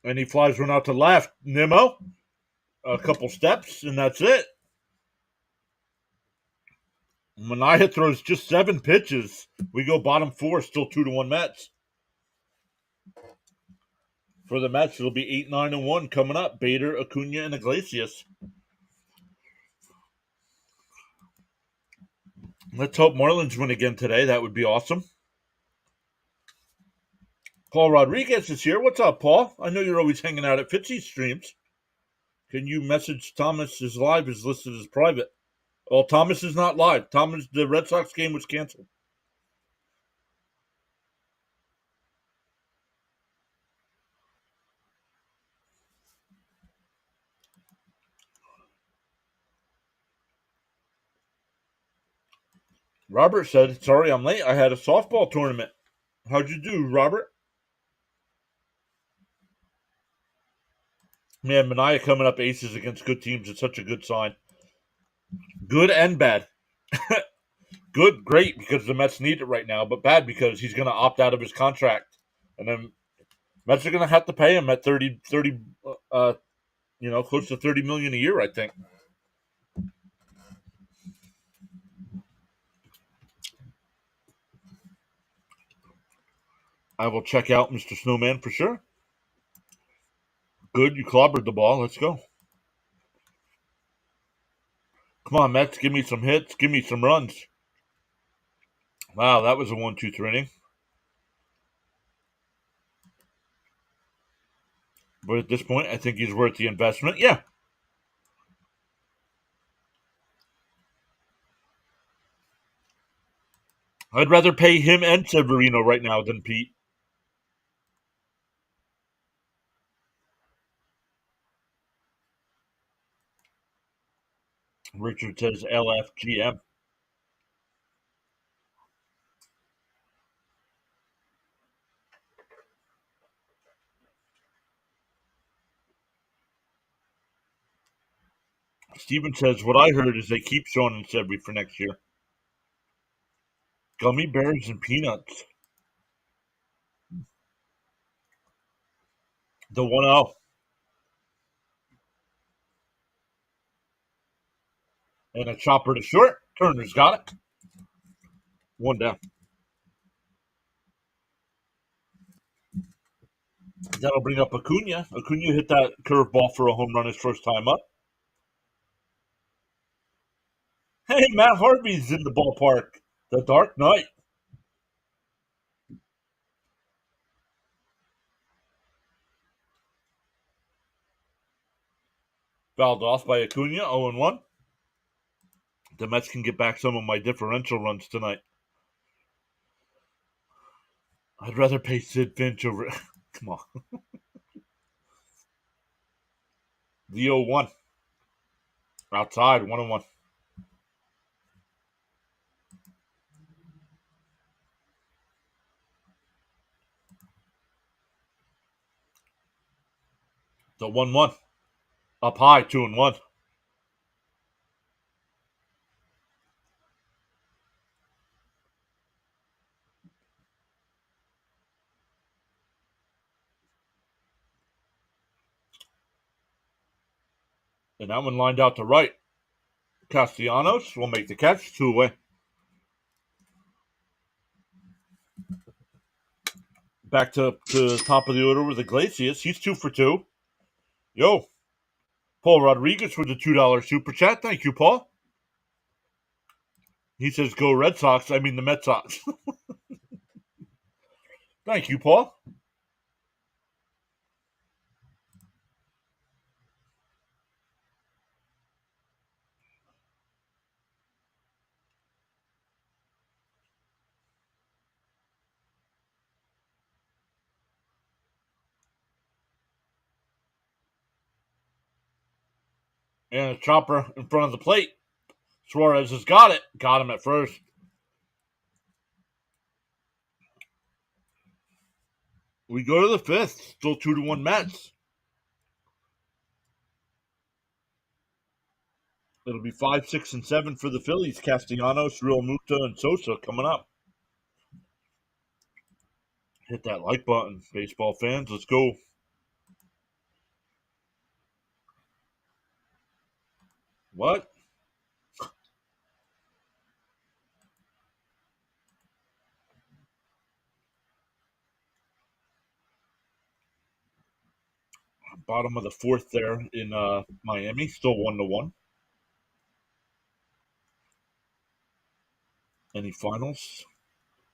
And he flies one out to left. Nimmo, a couple steps, and that's it. Mania throws just 7 pitches. We go bottom 4, still 2-1 Mets. For the Mets, it'll be 8-9-1 coming up. Bader, Acuna, and Iglesias. Let's hope Marlins win again today. That would be awesome. Paul Rodriguez is here. What's up, Paul? I know you're always hanging out at Fitzy's streams. Can you message Thomas is live is listed as private? Well, Thomas is not live. Thomas, the Red Sox game was canceled. Robert said, sorry I'm late. I had a softball tournament. How'd you do, Robert? Man, Mania coming up aces against good teams is such a good sign. Good and bad. Good, great, because the Mets need it right now, but bad because he's going to opt out of his contract. And then Mets are going to have to pay him at 30, close to $30 million a year, I think. I will check out Mr. Snowman for sure. Good, you clobbered the ball. Let's go. Come on, Mets, give me some hits. Give me some runs. Wow, that was a 1-2-3 inning. But at this point, I think he's worth the investment. Yeah. I'd rather pay him and Severino right now than Pete. Richard says LFGM. Steven says, what I heard is they keep Sean and Severy for next year. Gummy bears and peanuts. The 1-0. And a chopper to short. Turner's got it. One down. That'll bring up Acuna. Acuna hit that curveball for a home run his first time up. Hey, Matt Harvey's in the ballpark. The Dark Knight. Fouled off by Acuna, 0-1. The Mets can get back some of my differential runs tonight. I'd rather pay Sid Finch over. Come on. The 0-1. Outside, 1-1. The 1-1. Up high, 2-1. And that one lined out to right. Castellanos will make the catch, 2 away. Back to top of the order with Iglesias. He's 2 for 2. Yo. Paul Rodriguez with the $2 super chat. Thank you, Paul. He says, go Red Sox. I mean the Met Sox. Thank you, Paul. And a chopper in front of the plate. Suarez has got it. Got him at first. We go to the fifth. Still 2-1 Mets. It'll be 5, 6, and 7 for the Phillies. Castellanos, Real Muta, and Sosa coming up. Hit that like button, baseball fans. Let's go. What? Bottom of the fourth there in Miami. Still 1-1. Any finals?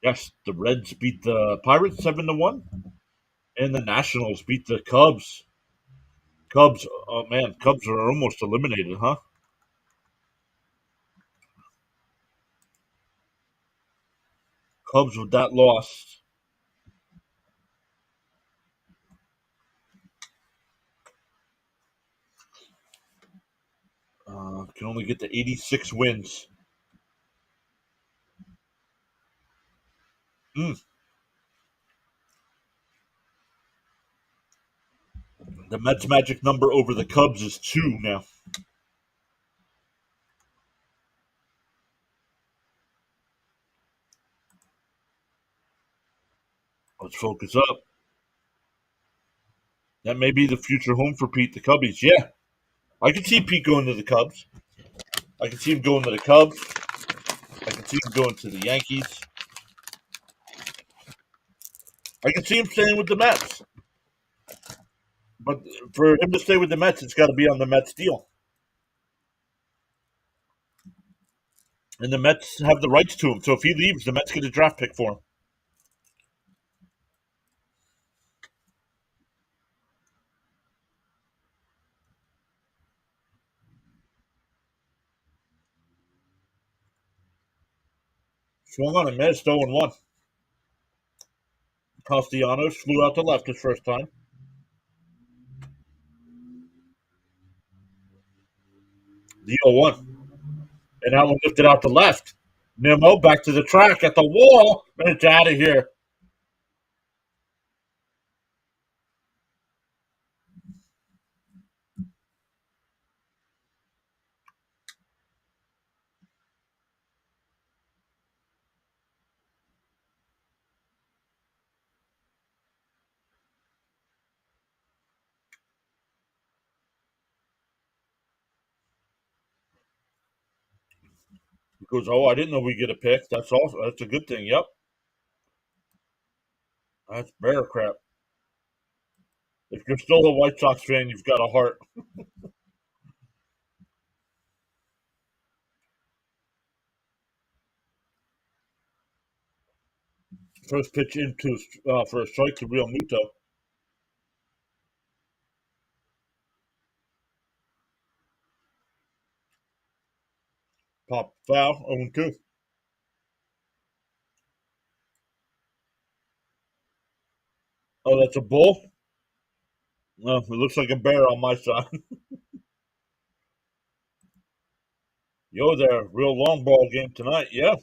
Yes, the Reds beat the Pirates 7-1, and the Nationals beat the Cubs. Cubs, oh man, Cubs are almost eliminated, huh? Cubs with that loss can only get to 86 wins. Mm. The Mets' magic number over the Cubs is 2 now. Let's focus up. That may be the future home for Pete the Cubbies. Yeah, I can see Pete going to the Cubs. I can see him going to the Cubs. I can see him going to the Yankees. I can see him staying with the Mets. But for him to stay with the Mets, it's got to be on the Mets deal. And the Mets have the rights to him. So if he leaves, the Mets get a draft pick for him. Swung on a miss, 0-1. Castellanos flew out to left his first time. The 0-1. And Allen lifted out to left. Nimmo back to the track at the wall, and it's out of here. He goes, "Oh, I didn't know we get a pick. That's awesome. That's a good thing." Yep, that's bear crap. If you're still a White Sox fan, you've got a heart. First pitch into for a strike to Real Muto. Pop foul, 0-2. Oh, that's a bull? No, it looks like a bear on my side. Yo there, real long ball game tonight. Yeah,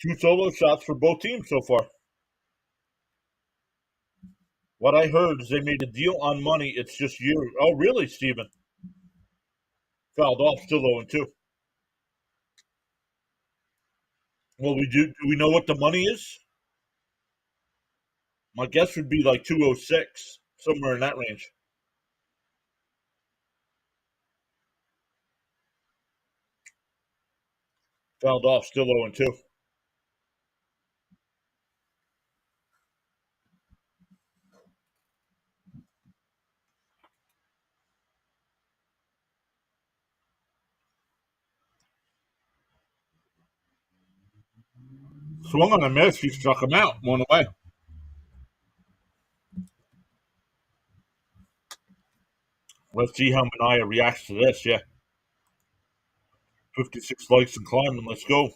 2 solo shots for both teams so far. What I heard is they made a deal on money. It's just years. Oh, really, Steven? Fouled off, still 0-2. Well, we do. Do we know what the money is? My guess would be like 206, somewhere in that range. Fouled off, still 0-2. Swung on a miss. He struck him out. One away. Let's see how Mania reacts to this. Yeah, 56 likes and climbing. Let's go.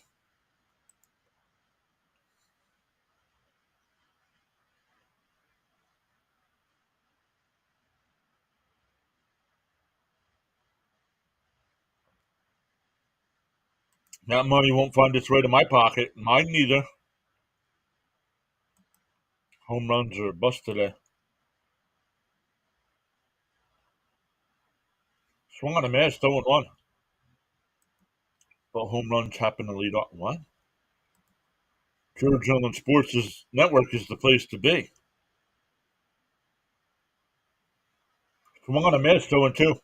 That money won't find its way to my pocket. Mine neither. Home runs are a bust today. Swung on a miss, 0-1. But home runs happen to lead off. What? PureAdrenaline Sports Network is the place to be. Swung on a miss, 0-2.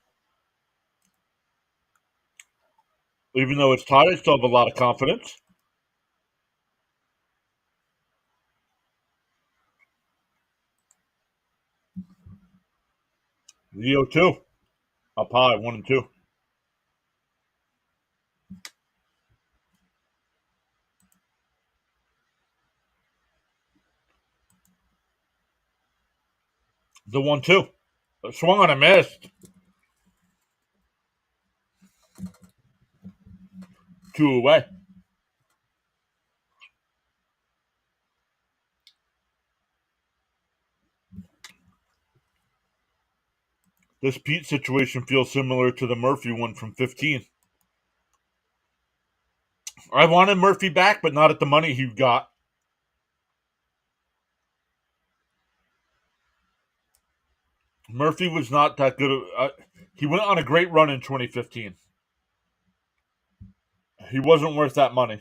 Even though it's tied, I still have a lot of confidence. The 0-2. Up high, 1-2. The 1-2. Swung on a miss. 2 away. This Pete situation feels similar to the Murphy one from 15. I wanted Murphy back, but not at the money he got. Murphy was not that good. He went on a great run in 2015. He wasn't worth that money.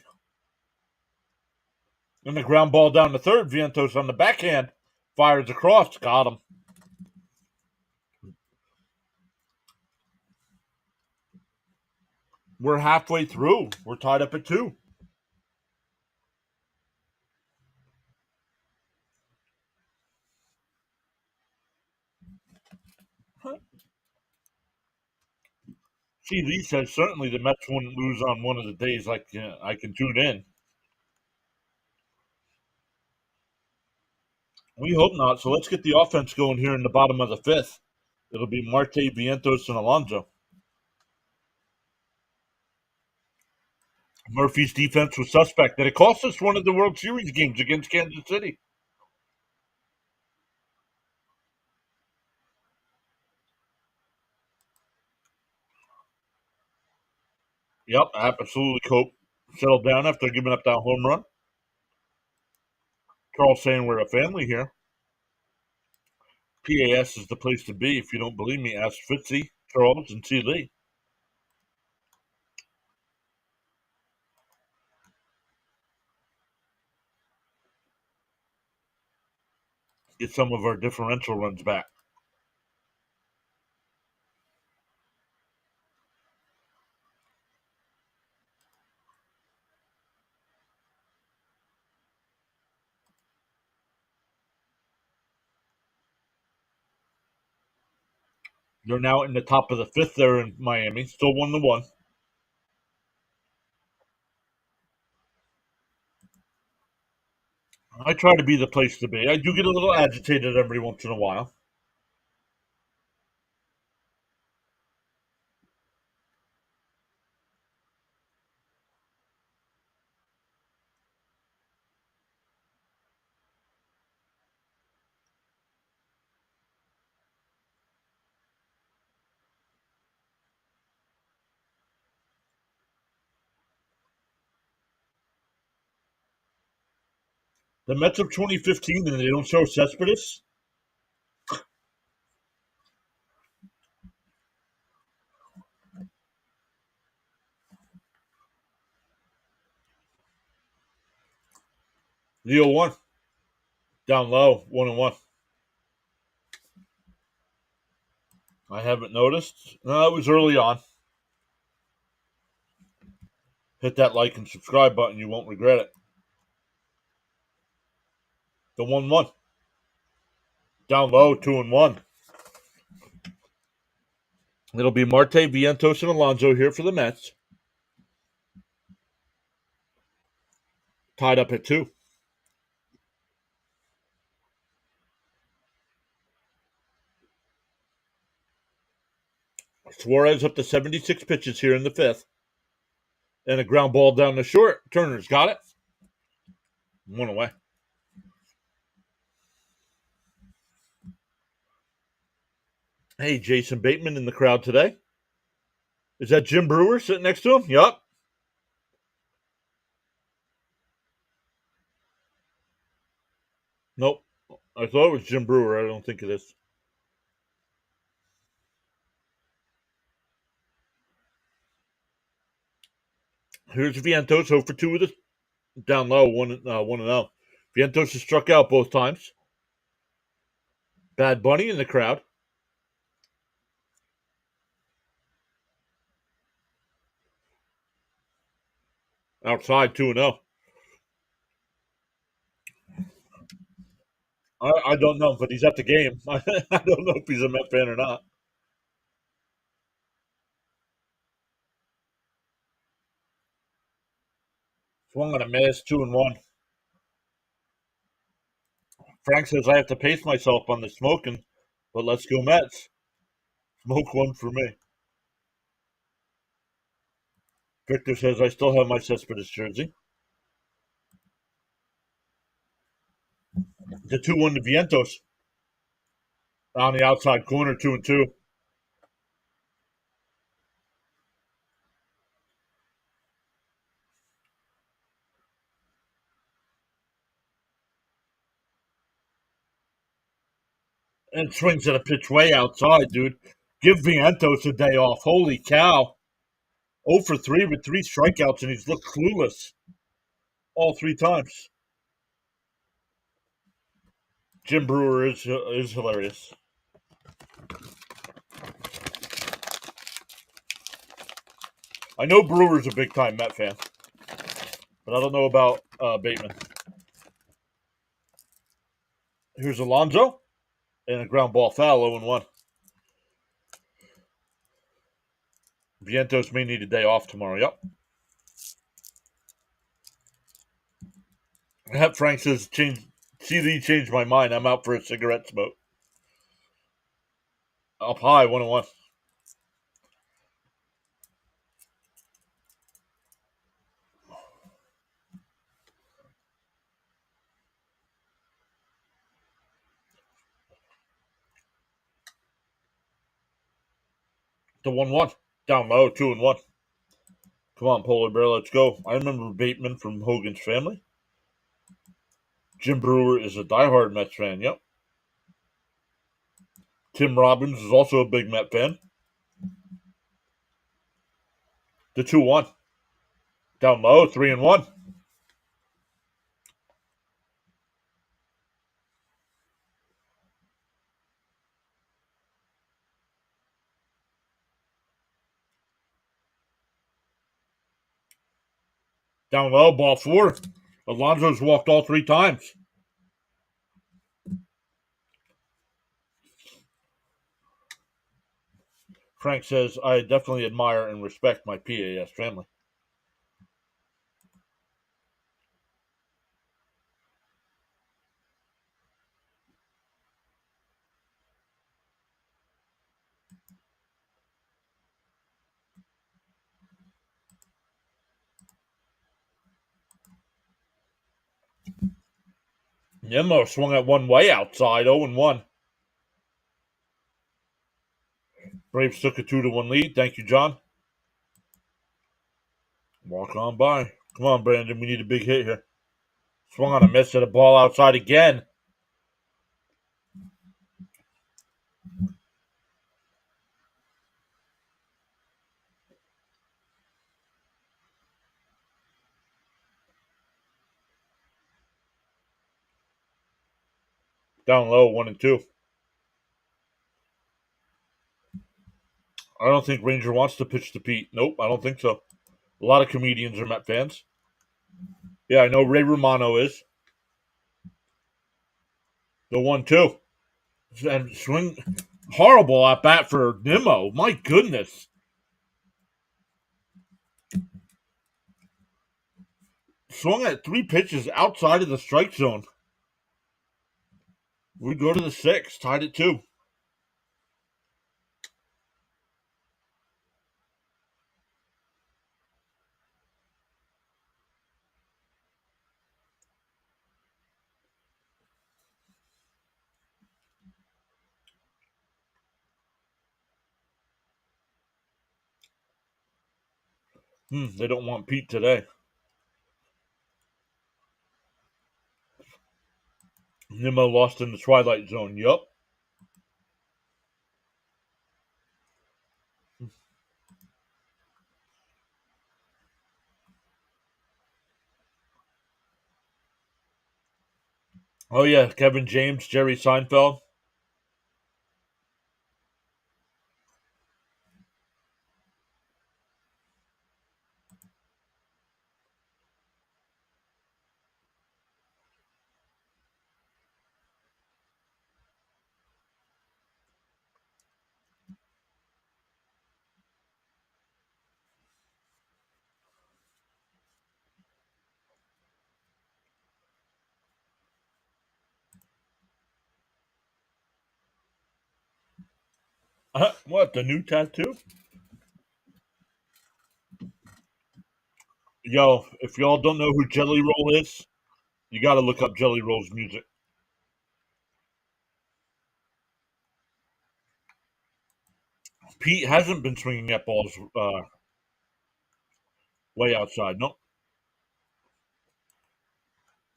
And the ground ball down the third, Vientos on the backhand fires across, got him. We're halfway through. We're tied up at 2. See, Lee says certainly the Mets wouldn't lose on one of the days I can tune in. We hope not. So let's get the offense going here in the bottom of the 5th. It'll be Marte, Vientos, and Alonso. Murphy's defense was suspect, and it cost us one of the World Series games against Kansas City. Yep, absolutely. Cope settled down after giving up that home run. Charles saying we're a family here. PAS is the place to be. If you don't believe me, ask Fitzy, Charles, and T. Lee. Get some of our differential runs back. They're now in the top of the 5th there in Miami. Still 1-1. I try to be the place to be. I do get a little agitated every once in a while. The Mets of 2015, and they don't show Cespedes. The 0-1. Down low, 1-1. I haven't noticed. No, it was early on. Hit that like and subscribe button. You won't regret it. The 1-1. Down low, 2-1. It'll be Marte, Vientos, and Alonso here for the Mets. Tied up at 2. Suarez up to 76 pitches here in the 5th. And a ground ball down the short. Turner's got it. 1 away. Hey, Jason Bateman in the crowd today. Is that Jim Brewer sitting next to him? Yup. Nope. I thought it was Jim Brewer. I don't think it is. Here's Vientos, 0 for 2 with it. Down low, 1 and 0. Vientos has struck out both times. Bad Bunny in the crowd. Outside, 2 and 0. I don't know, but he's at the game. I don't know if he's a Met fan or not. Swung on a miss, 2 and 1. Frank says I have to pace myself on the smoking, but let's go Mets. Smoke one for me. Victor says I still have my Cespedes jersey. The 2-1 to Vientos on the outside corner, 2 and 2. And swings at a pitch way outside, dude. Give Vientos a day off. Holy cow. 0 for 3 with 3 strikeouts, and he's looked clueless all 3 times. Jim Brewer is hilarious. I know Brewer's a big time Met fan, but I don't know about Bateman. Here's Alonso and a ground ball foul, 0 and 1. Vientos may need a day off tomorrow. Yep. Frank says, CD changed my mind. I'm out for a cigarette smoke. Up high, 1 and 1. To 1 1. Down low, 2 and 1. Come on, Polar Bear, let's go. I remember Bateman from Hogan's Family. Jim Brewer is a diehard Mets fan. Yep. Tim Robbins is also a big Met fan. The 2-1. Down low, 3 and 1. Down low, ball 4. Alonso's walked all 3 times. Frank says, I definitely admire and respect my PAS family. Nimmo swung at one way outside, 0 and 1. Braves took a 2 to 1 lead. Thank you, John. Walk on by. Come on, Brandon. We need a big hit here. Swung on a miss at a ball outside again. Down low, 1 and 2. I don't think Ranger wants to pitch to Pete. Nope, I don't think so. A lot of comedians are Met fans. Yeah, I know Ray Romano is. The 1-2. And swing. Horrible at bat for Nimmo. My goodness. Swung at 3 pitches outside of the strike zone. We go to the 6th. Tied at 2. They don't want Pete today. Nimmo lost in the Twilight Zone. Yup. Oh yeah, Kevin James, Jerry Seinfeld. What, the new tattoo? Yo, if y'all don't know who Jelly Roll is, you got to look up Jelly Roll's music. Pete hasn't been swinging at balls way outside. No,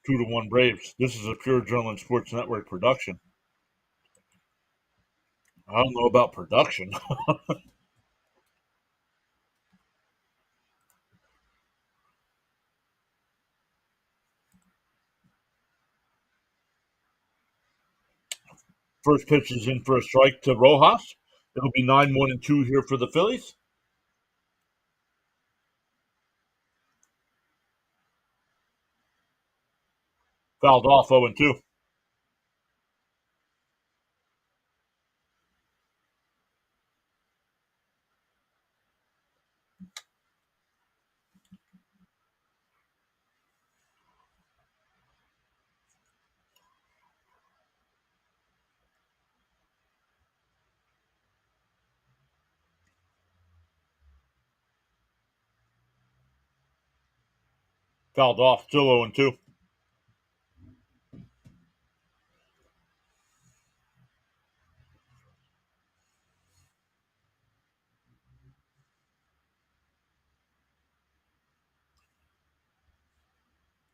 2-1 Braves. This is a Pure Adrenaline Sports Network production. I don't know about production. First pitch is in for a strike to Rojas. It'll be 9-1-2 here for the Phillies. Fouled off 0-2. Fouled off, still 0-2.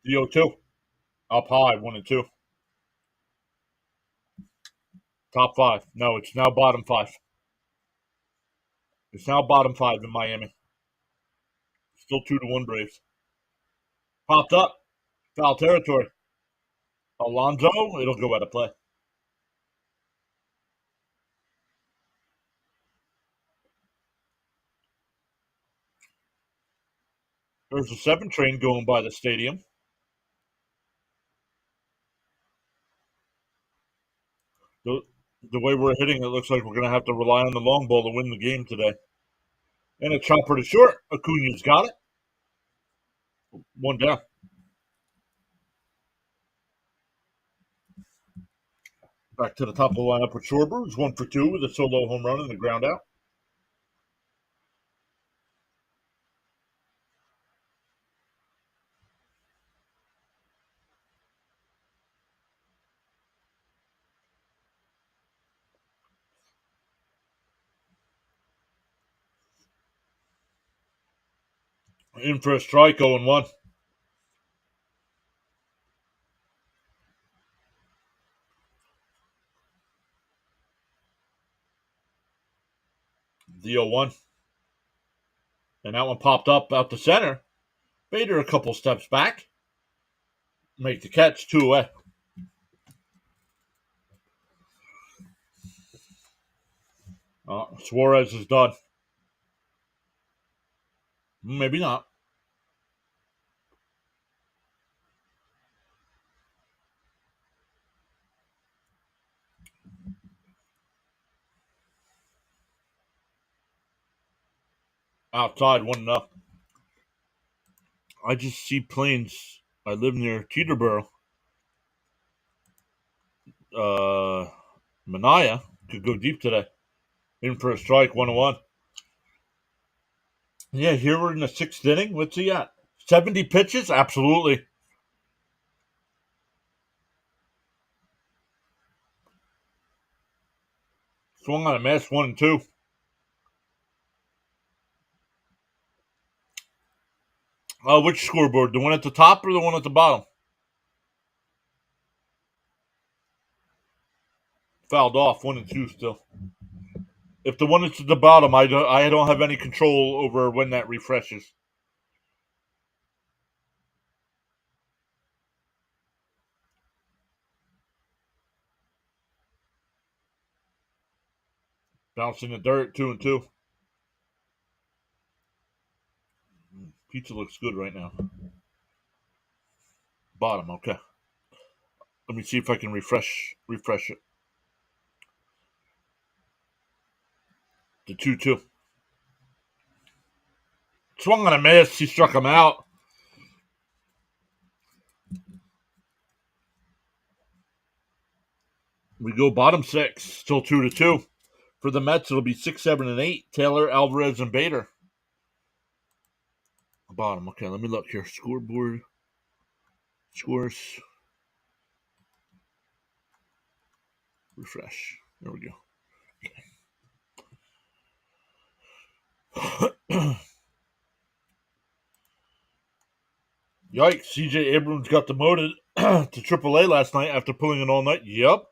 The 0-2. Up high, 1-2. Top five. No, it's now bottom five. It's now bottom five in Miami. Still 2-1 Braves. Popped up. Foul territory. Alonso, it'll go out of play. There's a 7 train going by the stadium. The, the way we're hitting, it looks like we're going to have to rely on the long ball to win the game today. And a chopper to short. Acuna's got it. One down. Back to the top of the lineup with Schwarber, who's 1-for-2 with a solo home run and a ground out. In for a strike, 0-1. The 0-1. And that one popped up out the center. Bader a couple steps back. Make the catch, 2 away. Suarez is done. Maybe not. Outside, 1-0. I just see planes. I live near Teterboro. Mania could go deep today. In for a strike, 1-1. Yeah, here we're in the 6th inning. What's he at? 70 pitches? Absolutely. Swung on a miss, 1-2. Which scoreboard? The one at the top or the one at the bottom? Fouled off 1-2 still. If the one that's at the bottom, I don't have any control over when that refreshes. Bouncing the dirt 2-2. Pizza looks good right now. Bottom, okay. Let me see if I can refresh it. The 2-2. Swung on a miss. He struck him out. We go bottom six. Still 2-2. For the Mets, it'll be 6, 7, and 8. Taylor, Alvarez, and Bader. Bottom. Okay, let me look here. Scoreboard. Scores. Refresh. There we go. Yikes. CJ Abrams got demoted to AAA last night after pulling an all night. Yep.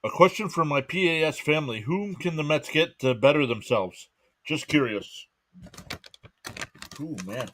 A question from my PAS family. Whom can the Mets get to better themselves? Just curious. Ooh, man.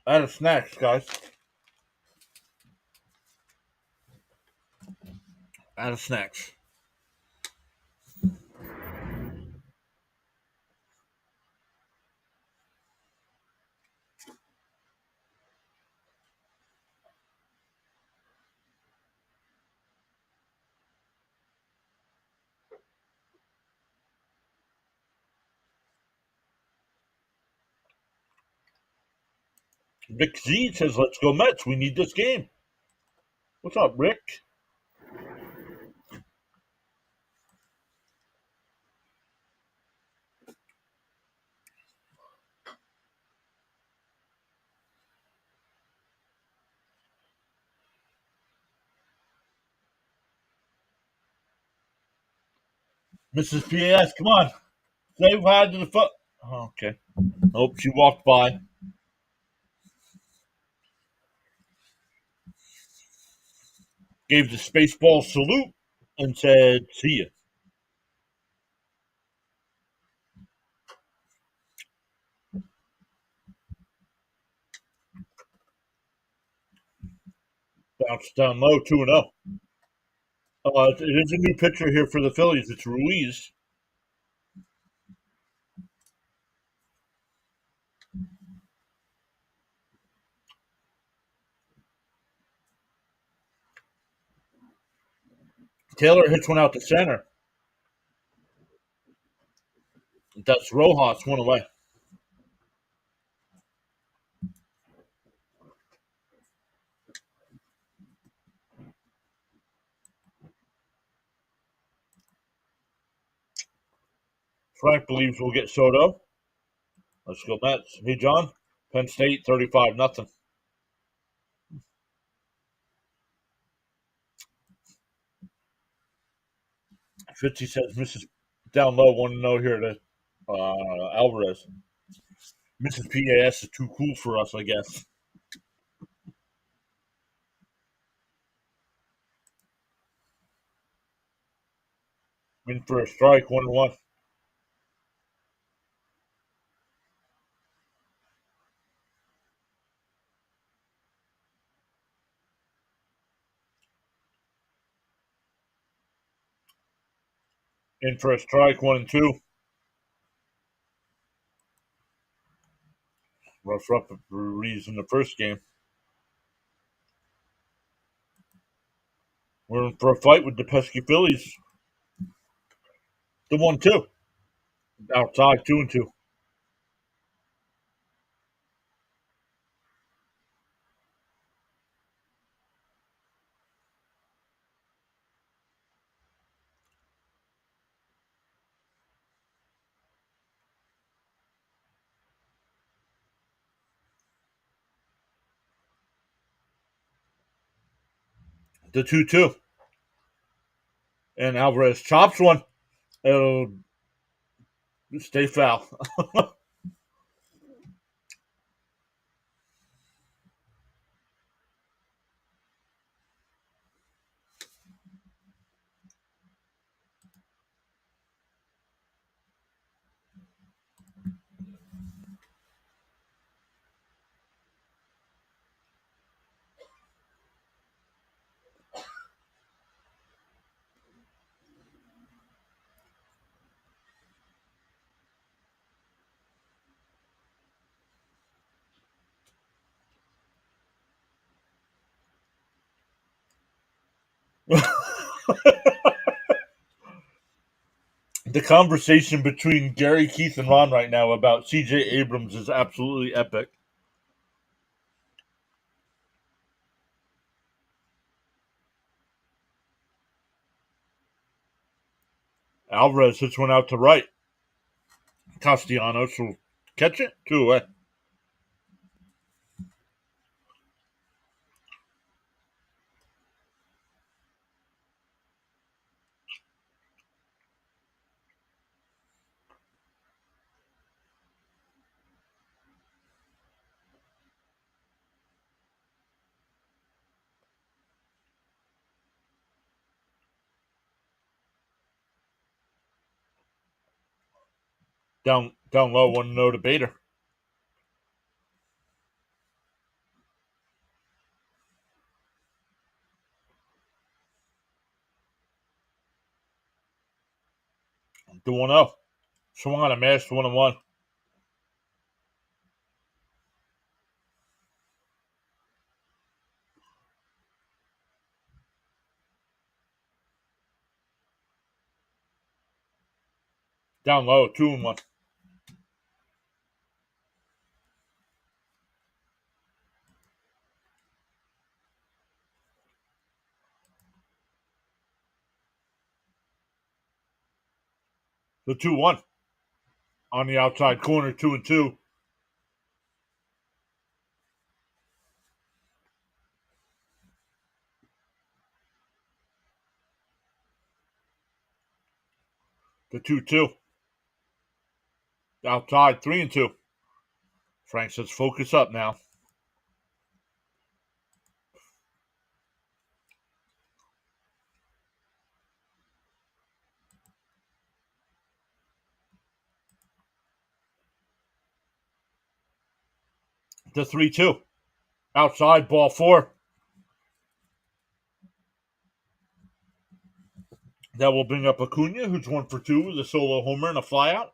Out of snacks, guys. Out of snacks. Rick Z says, let's go Mets. We need this game. What's up, Rick? Mrs. PAS, come on. Say hi to the foot. Oh, okay. Nope, she walked by, gave the Spaceball salute, and said, see ya. Bounced down low, 2-0. It is a new pitcher here for the Phillies. It's Ruiz. Taylor hits one out to center. That's Rojas, one away. Frank believes we'll get Soto. Let's go Mets. Hey, John. Penn State, 35-0. Fitzy says Mrs. Down low, 1-0 here to Alvarez. Mrs. PAS is too cool for us, I guess. In for a strike, 1-1. In for a strike, 1-2. Rough up Ruiz in the first game. We're in for a fight with the pesky Phillies. The 1-2. Outside, 2-2. The 2-2. And Alvarez chops one. It'll stay foul. The conversation between Gary, Keith, and Ron right now about C.J. Abrams is absolutely epic. Alvarez hits one out to right. Castellanos will catch it. 2 away. Down low, 1-0 to Bader. The 1-0. Swung on a mash, 1-1. Down low, 2-1. The 2-1. On the outside corner, 2-2. The 2-2. Outside, 3-2. Frank says, focus up now. The 3-2. Outside, ball 4. That will bring up Acuna, who's 1 for 2 with a solo homer and a flyout.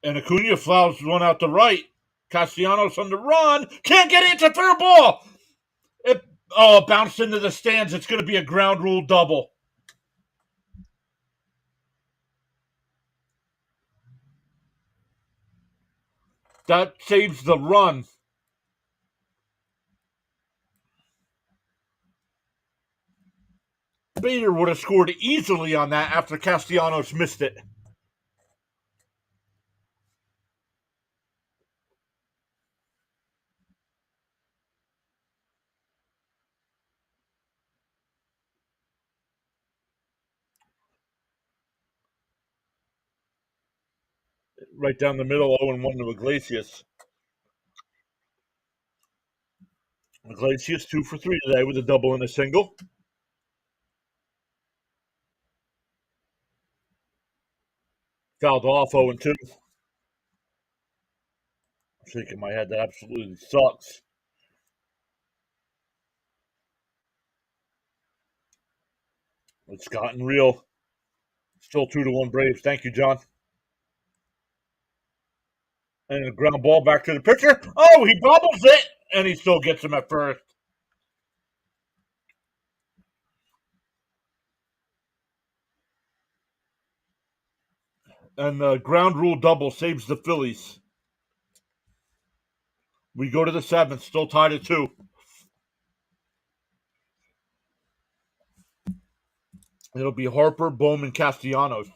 And Acuna fouls one out to right. Castellanos on the run. Can't get it. It's a fair ball. It bounced into the stands. It's going to be a ground rule double. That saves the run. Bader would have scored easily on that after Castellanos missed it. Right down the middle, 0-1 to Iglesias. Iglesias 2 for 3 today with a double and a single. Fouled off 0-2. I'm shaking my head. That absolutely sucks. It's gotten real. Still 2-1 Braves. Thank you, John. And a ground ball back to the pitcher. Oh, he bobbles it, and he still gets him at first. And the ground rule double saves the Phillies. We go to the seventh, still tied at 2. It'll be Harper, Bowman, Castellanos.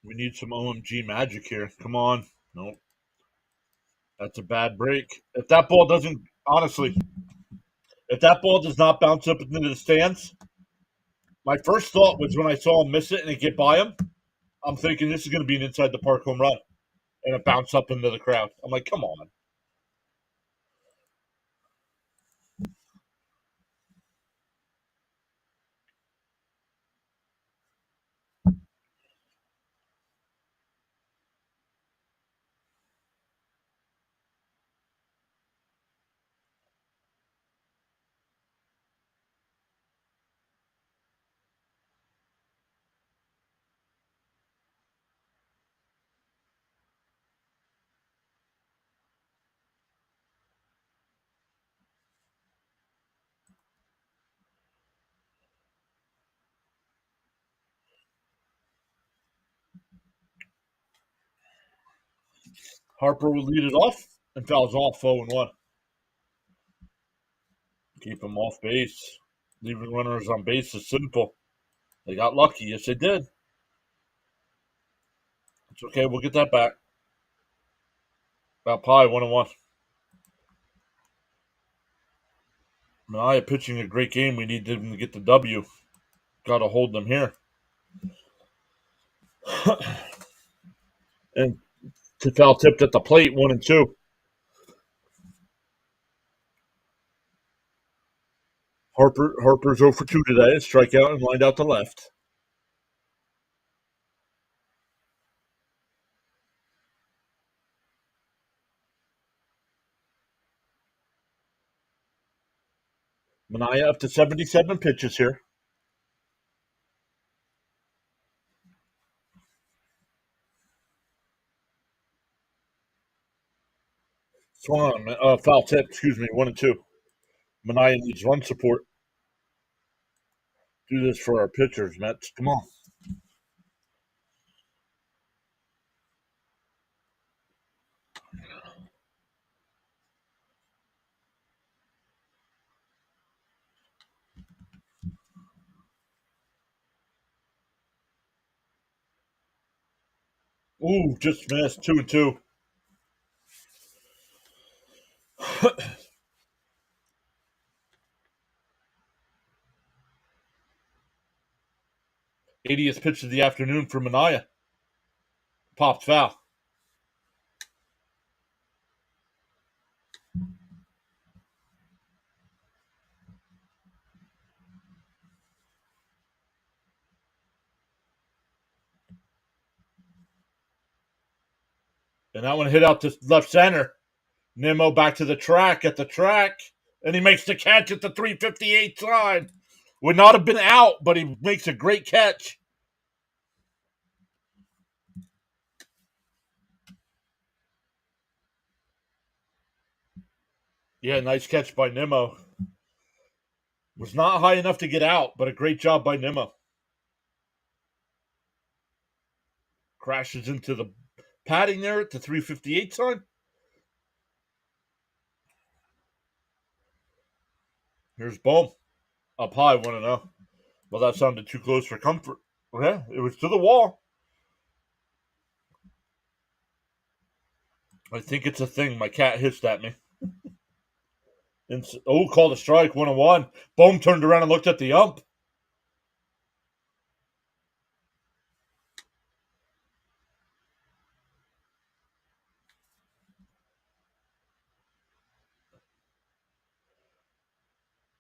We need some OMG magic here. Come on. Nope. That's a bad break. If that ball doesn't, honestly, if that ball does not bounce up into the stands, my first thought was when I saw him miss it and it get by him, I'm thinking this is going to be an inside the park home run. And it bounced up into the crowd. I'm like, come on. Harper will lead it off and fouls off 0-1. Keep him off base. Leaving runners on base is simple. They got lucky. Yes, they did. It's okay. We'll get that back. About pie, 1-1. Mania pitching a great game. We need them to get the W. Got to hold them here. And Tefal tipped at the plate, 1-2. Harper's 0 for 2 today. Strikeout and lined out to left. Mania up to 77 pitches here. Swung on, foul tip, 1-2. Mania needs run support. Do this for our pitchers, Mets. Come on. Ooh, just missed. 2-2. 80th pitch of the afternoon for Mania. Popped foul. And that one hit out to left center. Nimmo back to the track at the track. And he makes the catch at the 358 line. Would not have been out, but he makes a great catch. Yeah, nice catch by Nimmo. Was not high enough to get out, but a great job by Nimmo. Crashes into the padding there at the 358 sign. Here's Bohm. Up high, 1-0. Well, that sounded too close for comfort. Yeah, it was to the wall. I think it's a thing. My cat hissed at me. And, called a strike, 1-1. Bohm turned around and looked at the ump.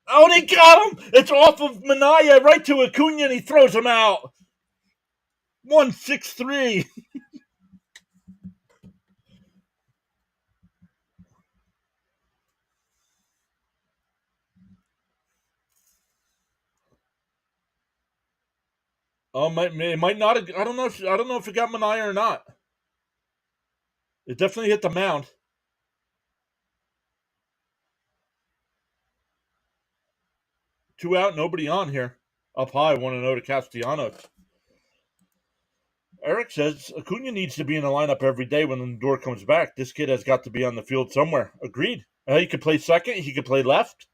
Oh, they got him! It's off of Mania right to Acuna, and he throws him out. 1-6-3. Oh, it might not. I don't know. I don't know if it got Mania or not. It definitely hit the mound. 2 out, nobody on here. Up high, 1-0 to Castellanos. Eric says Acuna needs to be in the lineup every day when the door comes back. This kid has got to be on the field somewhere. Agreed. He could play second. He could play left.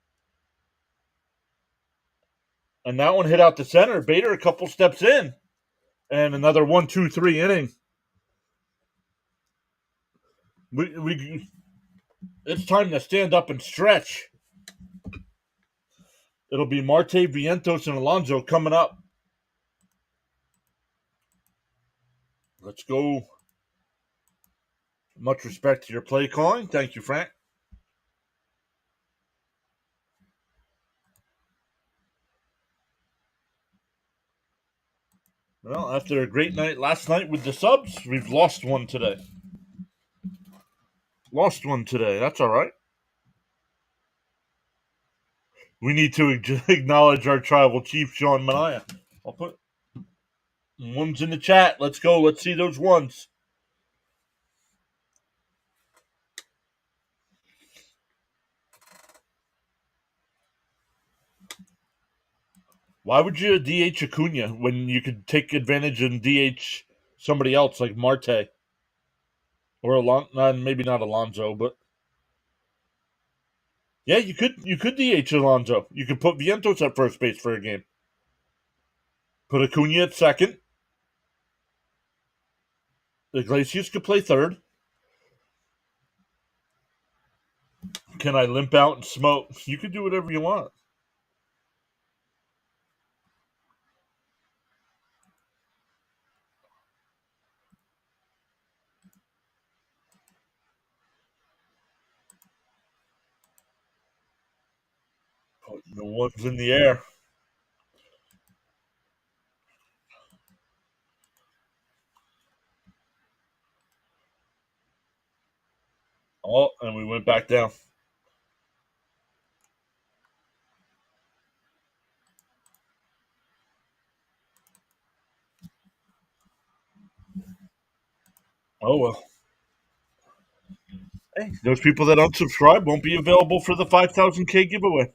And that one hit out the center. Bader a couple steps in. And another 1-2-3 inning. It's time to stand up and stretch. It'll be Marte, Vientos, and Alonso coming up. Let's go. Much respect to your play calling. Thank you, Frank. Well, after a great night last night with the subs, we've lost one today. That's all right. We need to acknowledge our tribal chief, Sean Mania. I'll put ones in the chat. Let's go. Let's see those ones. Why would you DH Acuna when you could take advantage and DH somebody else like Marte or maybe not Alonso, but yeah, you could DH Alonso. You could put Vientos at first base for a game. Put Acuna at second. Iglesias could play third. Can I limp out and smoke? You could do whatever you want. Put the ones in the air. Oh, and we went back down. Oh well. Hey, those people that unsubscribe won't be available for the 5,000K giveaway.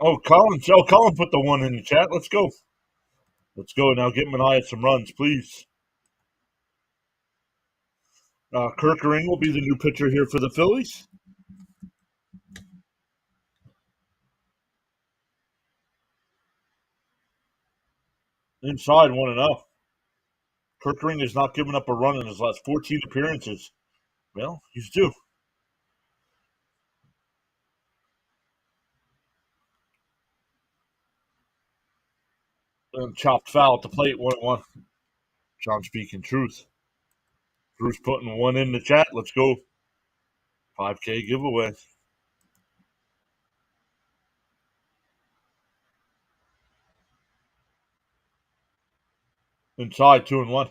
Oh, Colin put the one in the chat. Let's go. Let's go. Now get Mania some runs, please. Kirkering will be the new pitcher here for the Phillies. Inside 1-0. Kirkering has not given up a run in his last 14 appearances. Well, he's due. And chopped foul at the plate, 1-1. John speaking truth. Bruce putting one in the chat. Let's go. 5K giveaway. Inside 2-1.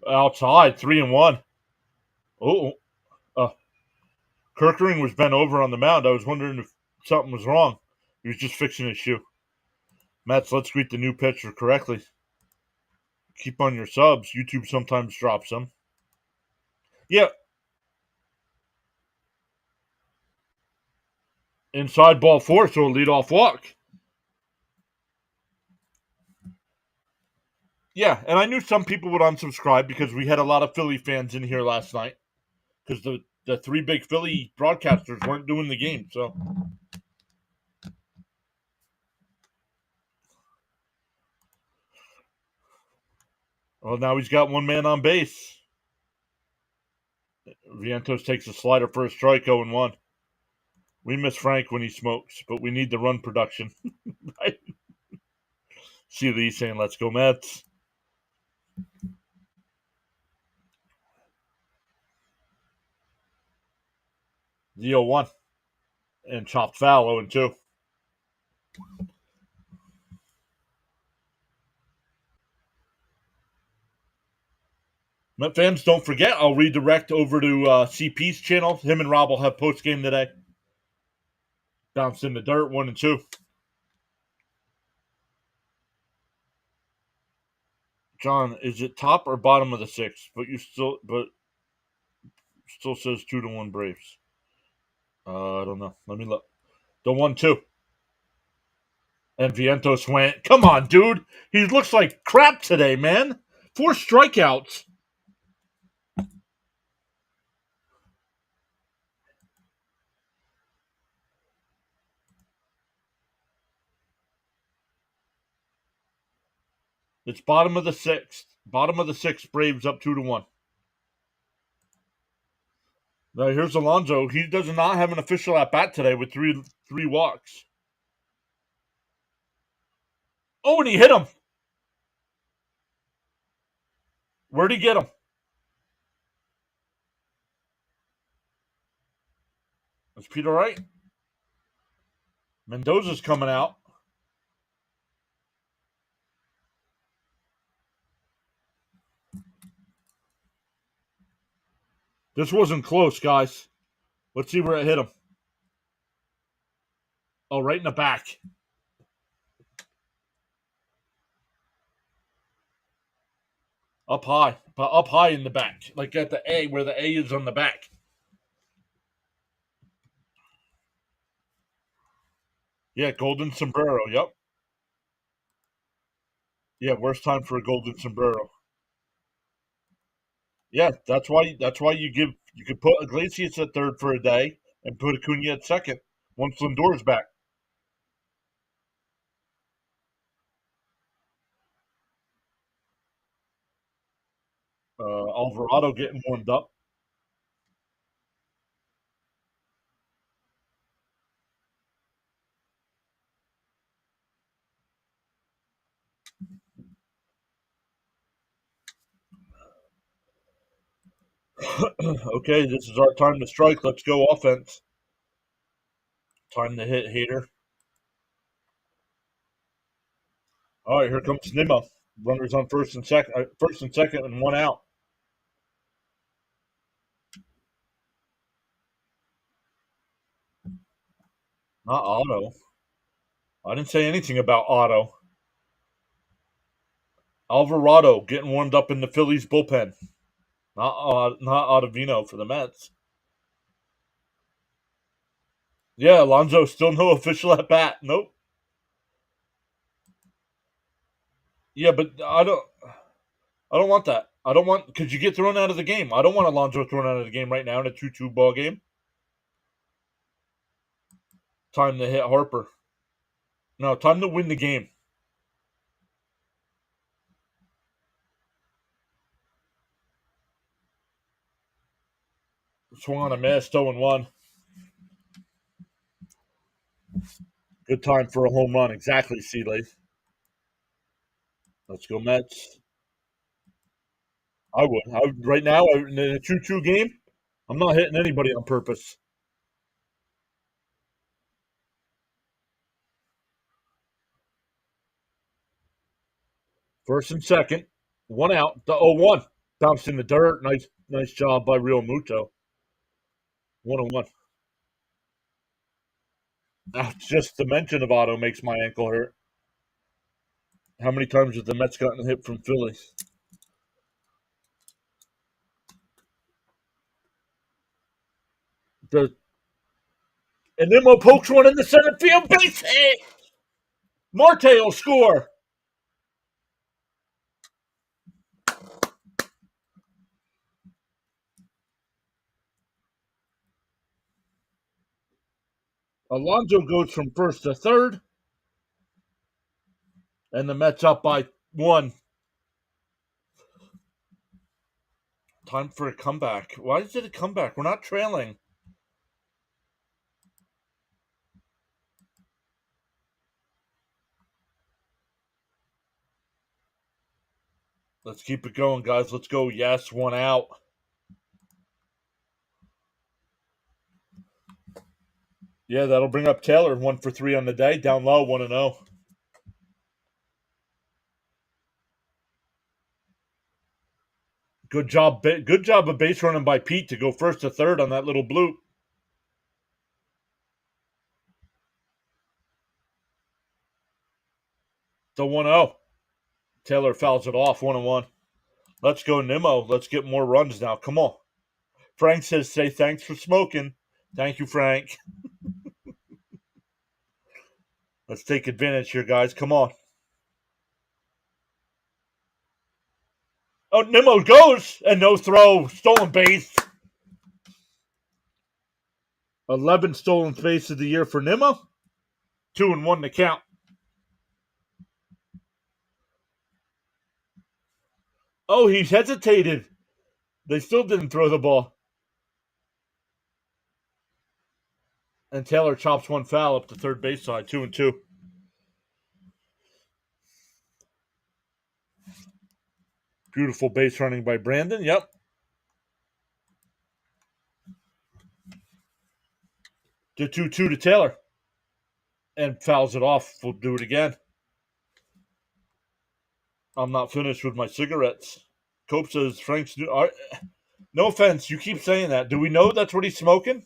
Outside 3-1. Oh, Kirkering was bent over on the mound. I was wondering if something was wrong. He was just fixing his shoe. Mets, let's greet the new pitcher correctly. Keep on your subs. YouTube sometimes drops them. Yeah. Inside ball 4, so a leadoff walk. Yeah, and I knew some people would unsubscribe because we had a lot of Philly fans in here last night because the 3 big Philly broadcasters weren't doing the game. So, well, now he's got one man on base. Vientos takes a slider for a strike, 0-1. We miss Frank when he smokes, but we need the run production. Right? See Lee saying, let's go Mets. The 0-1. And chopped foul, 0-2. Met fans, don't forget, I'll redirect over to CP's channel. Him and Rob will have post game today. Bounced in the dirt, 1-2. John, is it top or bottom of the sixth? But still says 2-1 Braves. I don't know. Let me look. The 1-2. And Vientos went. Come on, dude. He looks like crap today, man. 4 strikeouts. It's bottom of the sixth. Bottom of the sixth. Braves up 2-1. Now here's Alonso. He does not have an official at bat today with three walks. Oh, and he hit him. Where'd he get him? Is Pete all right? Mendoza's coming out. This wasn't close, guys. Let's see where it hit him. Oh, right in the back. Up high in the back. Like at the A, where the A is on the back. Yeah, golden sombrero, yep. Yeah, worst time for a golden sombrero. Yeah, that's why you could put Iglesias at third for a day and put Acuna at second once Lindor's back. Alvarado getting warmed up. Okay, this is our time to strike. Let's go offense. Time to hit Hater. All right, here comes Nimmo. Runners on first and second, and one out. Not Otto. I didn't say anything about Otto. Alvarado getting warmed up in the Phillies bullpen. Not Ottavino for the Mets. Yeah, Alonso still no official at bat. Nope. Yeah, but I don't want that. I don't want because you get thrown out of the game. I don't want Alonso thrown out of the game right now in a 2-2 ball game. Time to hit Harper. No, time to win the game. Swung on a miss, 0-1. Good time for a home run. Exactly, Seeley. Let's go Mets. I would. Right now, in a 2-2 game, I'm not hitting anybody on purpose. First and second. One out. The 0-1. Bounced in the dirt. Nice job by Real Muto. 1-1. Just the mention of Otto makes my ankle hurt. How many times have the Mets gotten a hit from Philly? The and Nimmo pokes one in the center field base hit. Marte will score. Alonso goes from first to third, and the Mets up by 1. Time for a comeback. Why is it a comeback? We're not trailing. Let's keep it going, guys. Let's go. Yes, one out. Yeah, that'll bring up Taylor. 1 for 3 on the day. Down low, 1-0. Good job. Good job of base running by Pete to go first to third on that little bloop. The 1-0. Taylor fouls it off. 1-1. Let's go, Nimmo. Let's get more runs now. Come on. Frank says, say thanks for smoking. Thank you, Frank. Let's take advantage here, guys. Come on. Oh, Nimmo goes and no throw. Stolen base. 11 stolen base of the year for Nimmo. 2-1 to count. Oh, he hesitated. They still didn't throw the ball. And Taylor chops one foul up the third base side. 2-2. Beautiful base running by Brandon. Yep. The 2-2 to Taylor. And fouls it off. We'll do it again. I'm not finished with my cigarettes. Cope says Frank's new. No offense, you keep saying that. Do we know that's what he's smoking?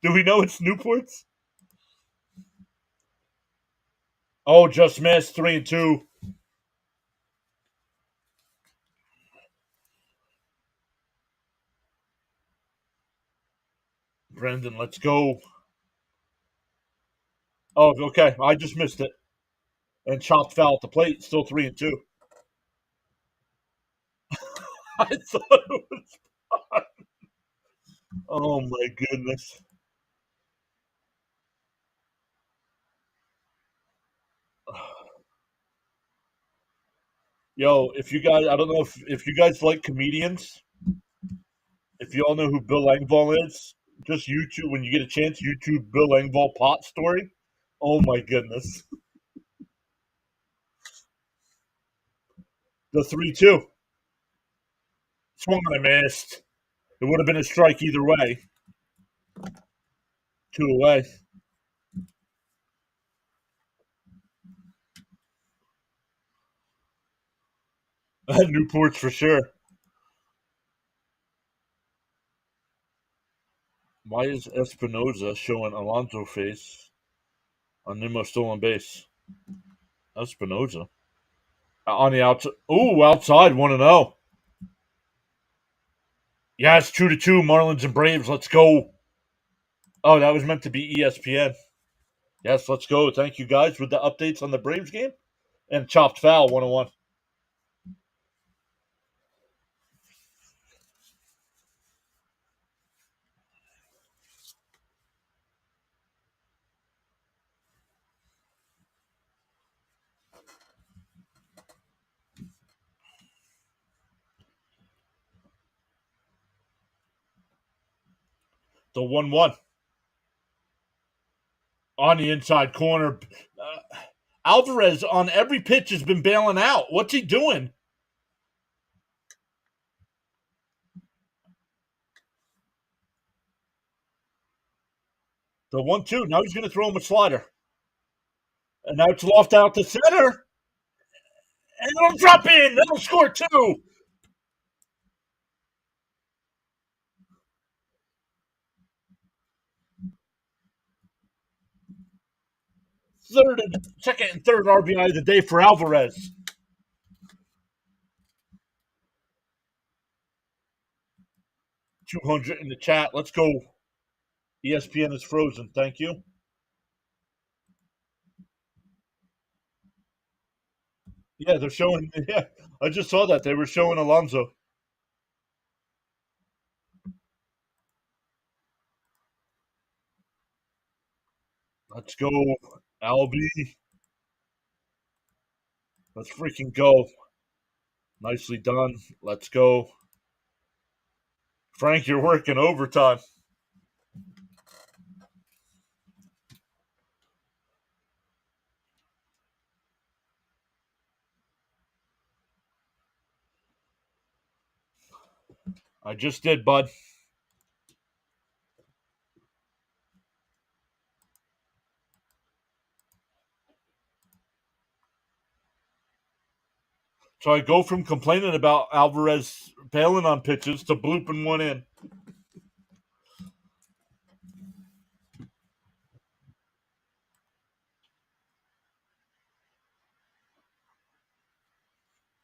Do we know it's Newports? Oh, just missed. 3-2. Brendan, let's go. Oh, okay. I just missed it. And chopped foul at the plate. Still 3-2. I thought it was. Oh my goodness. Yo, if you guys, I don't know if you guys like comedians, if you all know who Bill Engvall is, just YouTube, when you get a chance, YouTube Bill Engvall pot story. Oh my goodness. The 3-2. Swung and I missed. It would have been a strike either way. 2 away. Newports for sure. Why is Espinoza showing Alonso face on Nimmo stolen base? Espinoza. On the outside. Ooh, outside 1-0. Yes, 2-2. Marlins and Braves. Let's go. Oh, that was meant to be ESPN. Yes, let's go. Thank you guys with the updates on the Braves game. And chopped foul 1-1. The 1-1. On the inside corner. Alvarez on every pitch has been bailing out. What's he doing? The 1-2. Now he's going to throw him a slider. And now it's lofted out to center. And it'll drop in. That'll score 2. Second and third RBI of the day for Alvarez. 200 in the chat. Let's go. ESPN is frozen. Thank you. Yeah, they're showing. Yeah, I just saw that. They were showing Alonso. Let's go, Albie. Let's freaking go. Nicely done. Let's go. Frank, you're working overtime. I just did, bud. So I go from complaining about Alvarez bailing on pitches to blooping one in.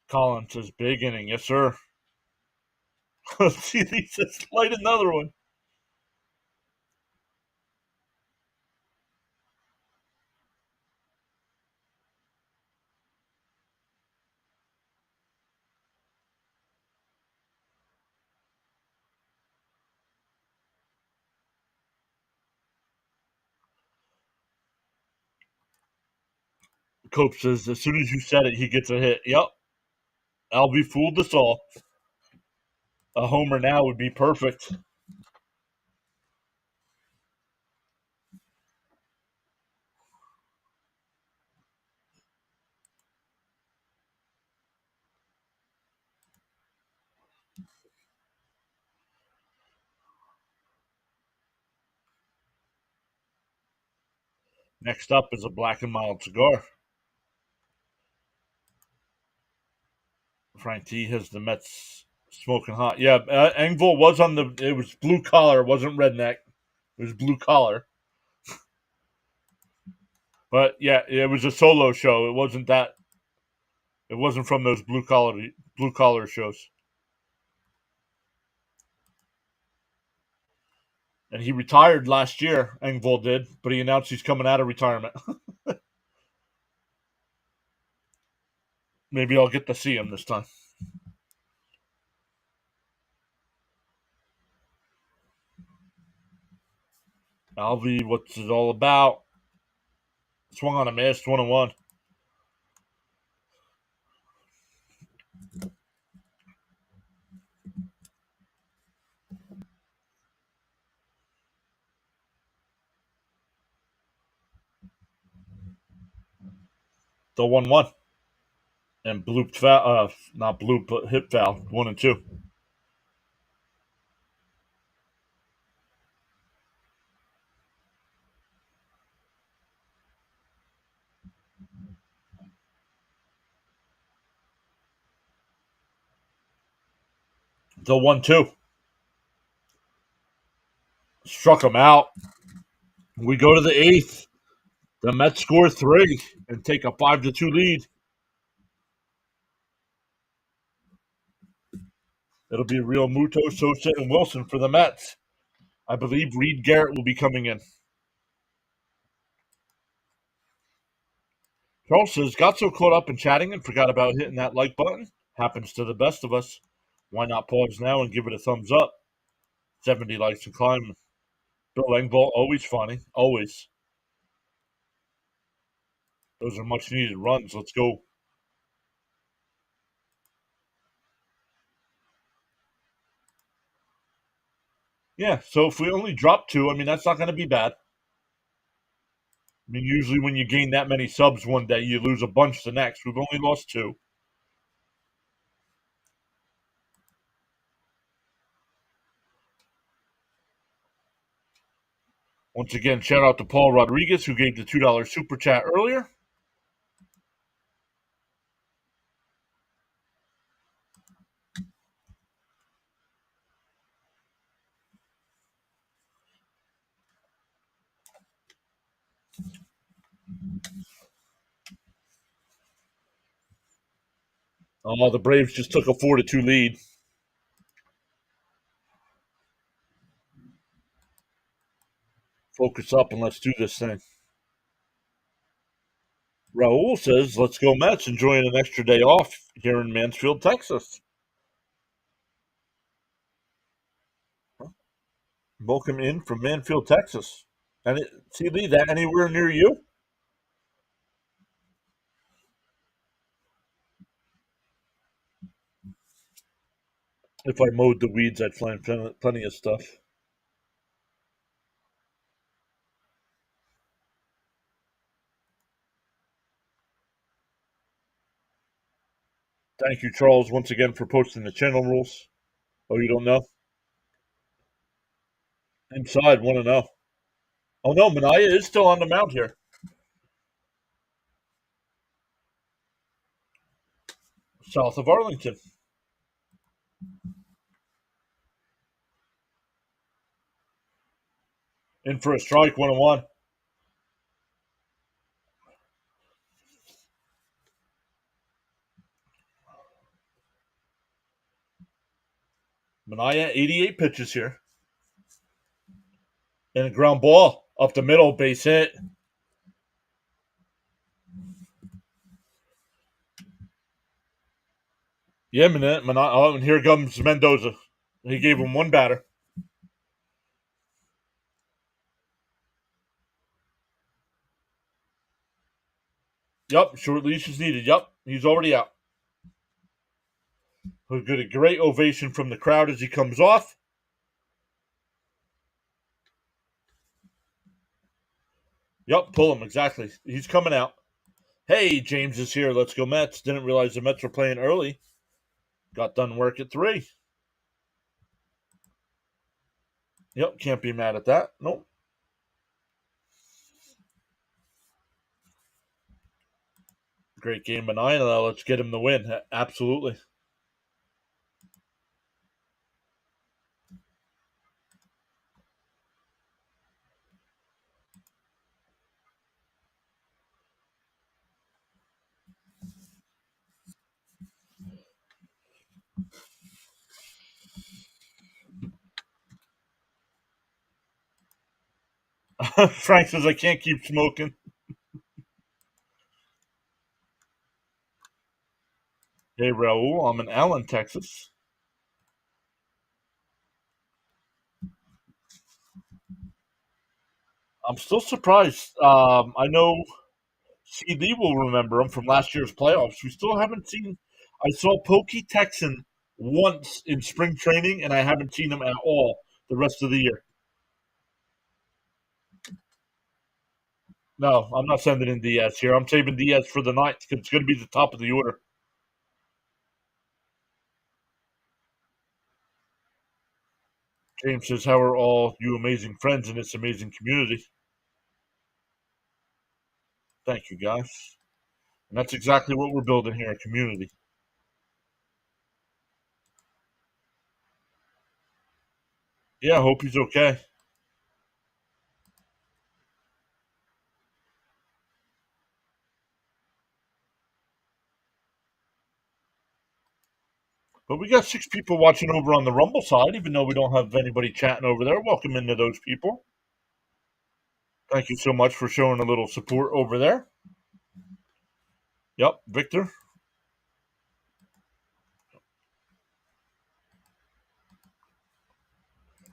Collins says, big inning. Yes, sir. See, he says, light another one. Cope says, as soon as you said it, he gets a hit. Yep. Albie fooled us all. A homer now would be perfect. Next up is a black and mild cigar. Frank T has the Mets smoking hot. Yeah, Engvall was on the. It was blue collar. It wasn't redneck. It was blue collar. But yeah, it was a solo show. It wasn't that. It wasn't from those blue collar shows. And he retired last year. Engvall did, but he announced he's coming out of retirement. Maybe I'll get to see him this time. Alvy, what's it all about? Swung on a miss, 1-1. The 1-1. And blooped foul, not bloop, but hit foul, 1-2. The 1-2. Struck him out. We go to the eighth. The Mets score 3 and take a 5-2 lead. It'll be real Muto, Sosa, and Wilson for the Mets. I believe Reed Garrett will be coming in. Charles says, got so caught up in chatting and forgot about hitting that like button. Happens to the best of us. Why not pause now and give it a thumbs up? 70 likes and climbing. Bill Engvall, always funny. Always. Those are much needed runs. Let's go. Yeah, so if we only drop 2, I mean, that's not going to be bad. I mean, usually when you gain that many subs one day, you lose a bunch the next. We've only lost 2. Once again, shout out to Paul Rodriguez, who gave the $2 super chat earlier. Oh, the Braves just took a 4-2 lead. Focus up and let's do this thing. Raul says, let's go Mets, enjoying an extra day off here in Mansfield, Texas. Welcome in from Mansfield, Texas. And see, Lee, that anywhere near you? If I mowed the weeds, I'd find plenty of stuff. Thank you, Charles, once again for posting the channel rules. Oh, you don't know? Inside, want to know. Oh no, Manaya is still on the mound here, south of Arlington. In for a strike, 1-1. Manaya, 88 pitches here. And a ground ball up the middle, base hit. Yeah, Manaya. Oh, and here comes Mendoza. He gave him one batter. Yup, short leash is needed. Yup, he's already out. He'll get a great ovation from the crowd as he comes off. Yup, pull him, exactly. He's coming out. Hey, James is here. Let's go Mets. Didn't realize the Mets were playing early. Got done work at 3. Yep, can't be mad at that. Nope. Great game by 9. Let's get him the win. Absolutely. Frank says I can't keep smoking. Hey, Raul, I'm in Allen, Texas. I'm still surprised. I know CD will remember him from last year's playoffs. We still haven't seen. I saw Pokey Texan once in spring training, and I haven't seen him at all the rest of the year. No, I'm not sending in Diaz here. I'm saving Diaz for the ninth because it's going to be the top of the order. James says, "How are all you amazing friends in this amazing community?" Thank you, guys. And that's exactly what we're building here, a community. Yeah, I hope he's okay. But we got 6 people watching over on the Rumble side, even though we don't have anybody chatting over there. Welcome into those people. Thank you so much for showing a little support over there. Yep, Victor.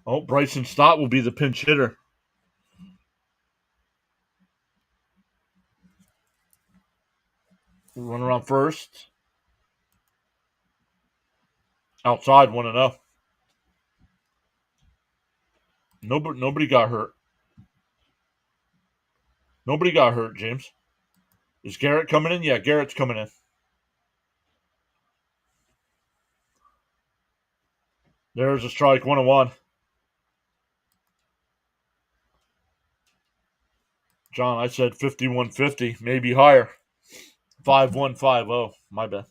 Oh, Bryson Stott will be the pinch hitter. Run around first. Outside, 1-0. Nobody got hurt. Nobody got hurt, James. Is Garrett coming in? Yeah, Garrett's coming in. There's a strike, 1-1. John, I said 5150, maybe higher. 5150. My bad.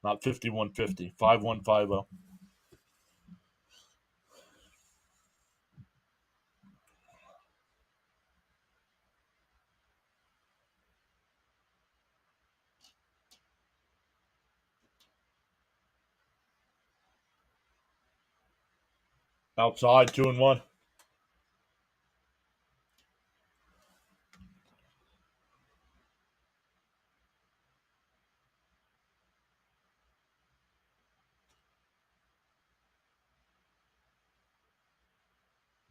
Not 5150. 5150. Outside, 2-1.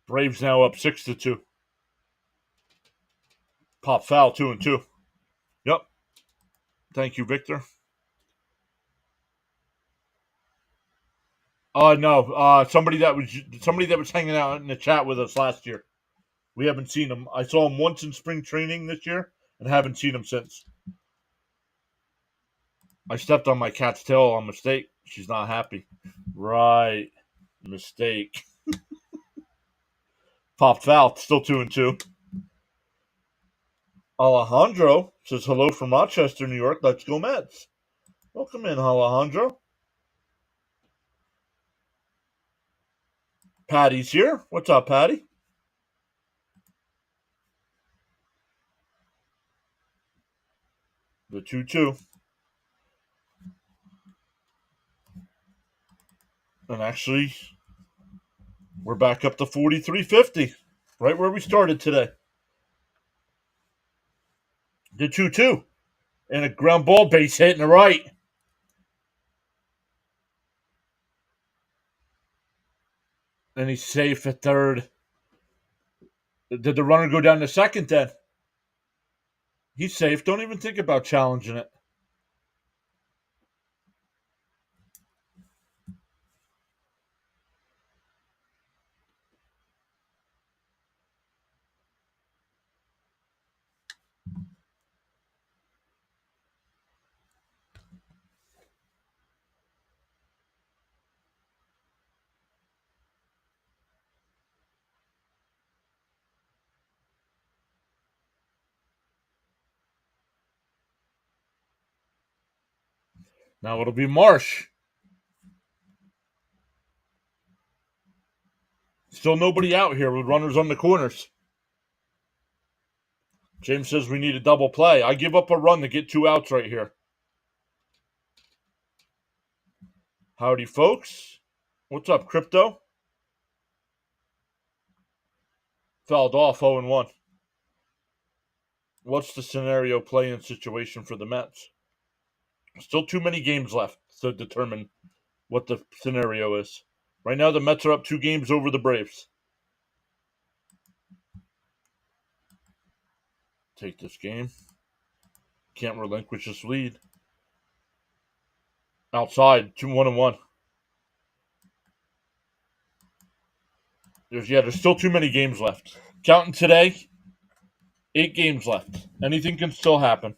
Braves now up 6-2. Pop foul, 2-2. Yep. Thank you, Victor. No. Somebody that was hanging out in the chat with us last year. We haven't seen him. I saw him once in spring training this year and haven't seen him since. I stepped on my cat's tail on mistake. She's not happy. Right. Mistake. Popped foul. Still 2-2. Alejandro says hello from Rochester, New York. Let's go Mets. Welcome in, Alejandro. Patty's here. What's up, Patty? The 2-2. And actually, we're back up to 43-50. Right where we started today. The 2-2. And a ground ball base hit in the right. And he's safe at third. Did the runner go down to second then? He's safe. Don't even think about challenging it. Now it'll be Marsh. Still nobody out here with runners on the corners. James says we need a double play. I give up a run to get 2 outs right here. Howdy, folks. What's up, Crypto? Fouled off 0-1. What's the scenario play-in situation for the Mets? Still too many games left to determine what the scenario is. Right now, the Mets are up 2 games over the Braves. Take this game. Can't relinquish this lead. Outside, 2-1-1. There's still too many games left. Counting today, 8 games left. Anything can still happen.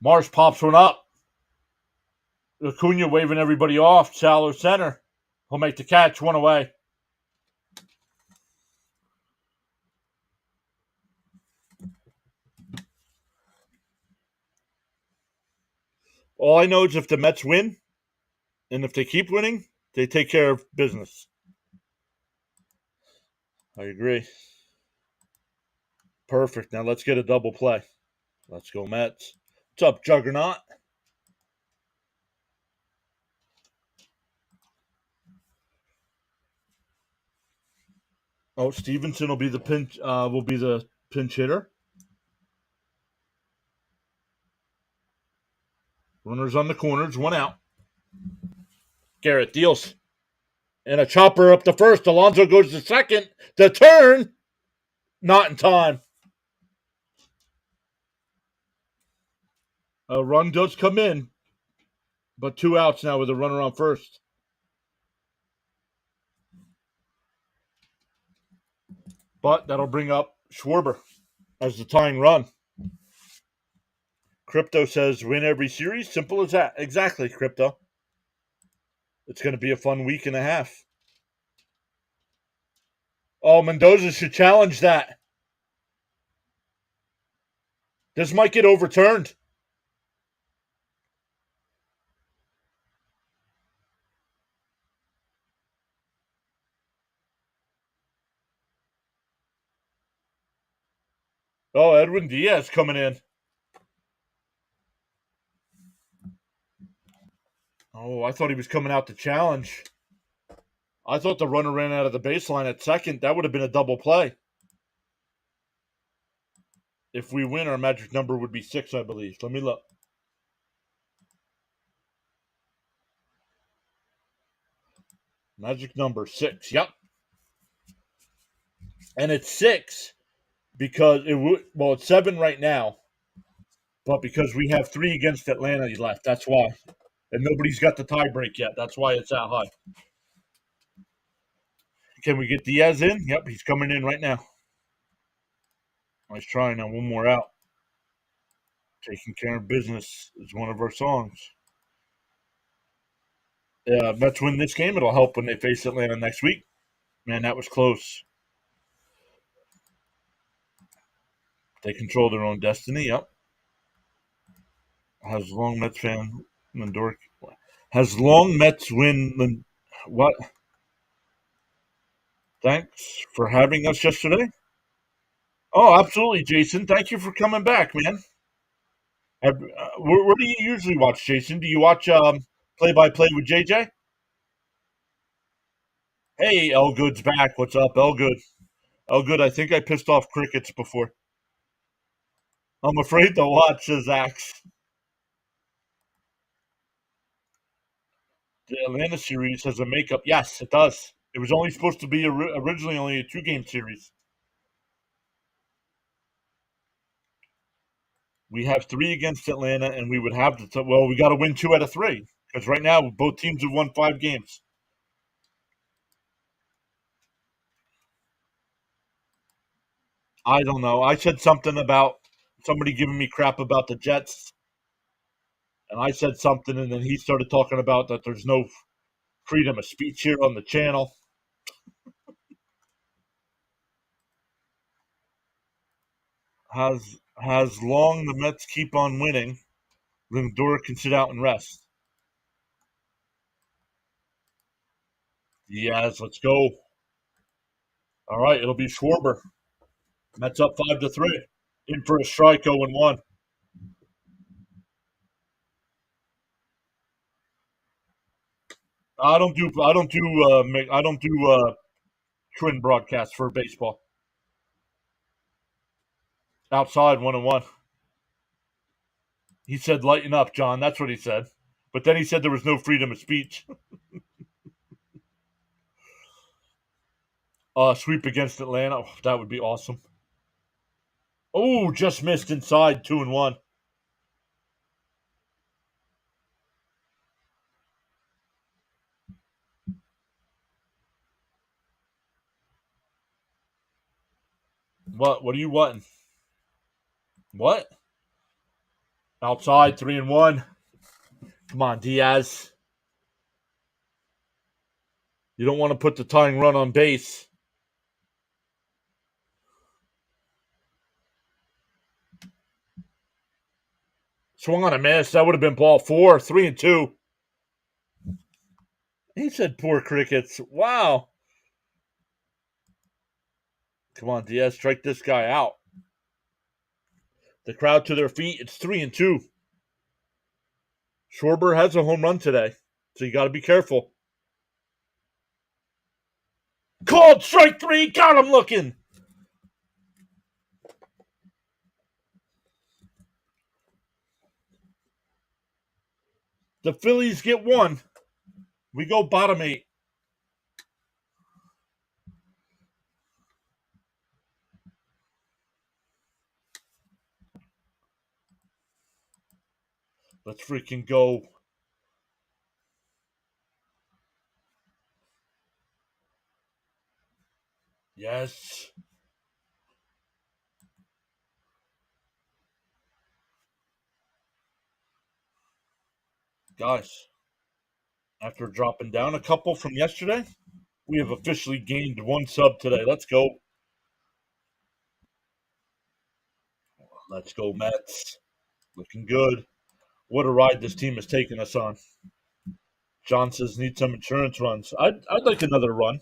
Marsh pops one up. Acuna waving everybody off. Shallow center. He'll make the catch. 1 away. All I know is if the Mets win, and if they keep winning, they take care of business. I agree. Perfect. Now let's get a double play. Let's go Mets. What's up, Juggernaut? Oh, Stevenson will be the pinch hitter. Runners on the corners, 1 out. Garrett deals. And a chopper up to first. Alonso goes to second. The turn. Not in time. A run does come in, but 2 outs now with a runner on first. But that'll bring up Schwarber as the tying run. Crypto says win every series. Simple as that. Exactly, Crypto. It's going to be a fun week and a half. Oh, Mendoza should challenge that. This might get overturned. Oh, Edwin Diaz coming in. Oh, I thought he was coming out to challenge. I thought the runner ran out of the baseline at second. That would have been a double play. If we win, our magic number would be 6, I believe. Let me look. Magic number 6. Yep. And it's 6 because it would. Well, it's 7 right now, but because we have 3 against Atlanta left, that's why. And nobody's got the tie break yet. That's why it's that high. Can we get Diaz in? Yep, he's coming in right now. Nice try. Now one more out. Taking care of business is one of our songs. Mets win this game. It'll help when they face Atlanta next week. Man, that was close. They control their own destiny. Yep. Has long Mets fan Lindor. Has long Mets win. What? Thanks for having us yesterday. Oh, absolutely, Jason. Thank you for coming back, man. Where do you usually watch, Jason? Do you watch play by play with JJ? Hey, Elgood's back. What's up, Elgood? Elgood, I think I pissed off crickets before. I'm afraid to watch, says Axe. The Atlanta series has a makeup. Yes, it does. It was only supposed to be originally only a 2-game series. We have 3 against Atlanta, and we would have to. Well, we got to win 2 out of 3 because right now both teams have won 5 games. I don't know. I said something about somebody giving me crap about the Jets, and I said something, and then he started talking about that there's no freedom of speech here on the channel. Has long the Mets keep on winning, Lindor can sit out and rest. Yes, let's go. All right, it'll be Schwarber. Mets up 5-3. In for a strike, 0-1. I don't do twin broadcasts for baseball. Outside 1-1. He said, "Lighten up, John." That's what he said. But then he said there was no freedom of speech. Sweep against Atlanta. Oh, that would be awesome. Oh, just missed inside 2-1. What? What are you wanting? What? Outside 3-1. Come on, Diaz. You don't want to put the tying run on base. Swung on a miss. That would have been ball 4. 3-2. He said poor crickets. Wow. Come on, Diaz. Strike this guy out. The crowd to their feet. It's 3-2. Schwarber has a home run today, so you got to be careful. Called strike 3. Got him looking. The Phillies get 1. We go bottom 8. Let's freaking go. Yes. Guys, after dropping down a couple from yesterday, we have officially gained 1 sub today. Let's go. Let's go, Mets. Looking good. What a ride this team has taken us on. John says need some insurance runs. I'd like another run.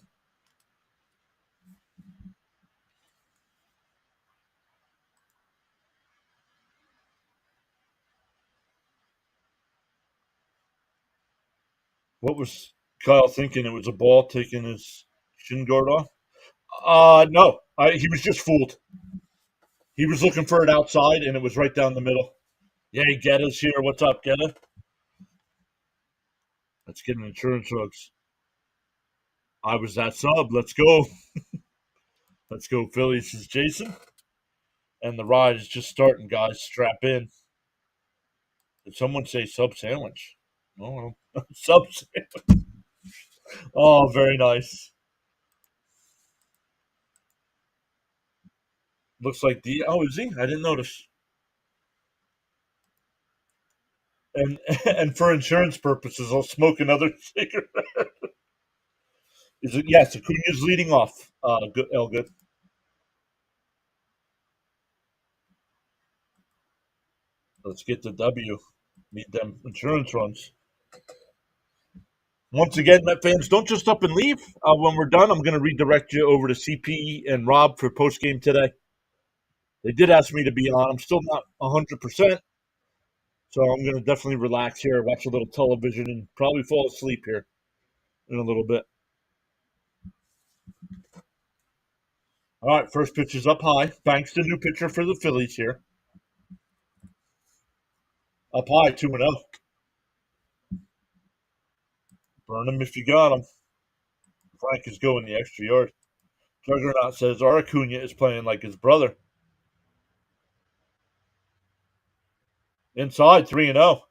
What was Kyle thinking? It was a ball taking his shin guard off? No. He was just fooled. He was looking for it outside, and it was right down the middle. Yay, Getta's here. What's up, Getta? Let's get an insurance rugs. I was that sub. Let's go. Let's go, Phillies. This is Jason. And the ride is just starting, guys. Strap in. Did someone say sub sandwich? Oh, sub sandwich. Oh, very nice. Looks like the. Oh, is he? I didn't notice. And and for insurance purposes, I'll smoke another cigarette. Is it? Yes, Acuna's leading off. Good, Elgood. Let's get the W. Need them insurance runs. Once again, Met fans, don't just up and leave. When we're done, I'm going to redirect you over to CP and Rob for post game today. They did ask me to be on. I'm still not 100%, so I'm going to definitely relax here, watch a little television, and probably fall asleep here in a little bit. All right, first pitch is up high. Banks, the new pitcher for the Phillies here. Up high, 2-0. Burn him if you got him. Frank is going the extra yard. Juggernaut says our Acuna is playing like his brother. Inside, 3-0.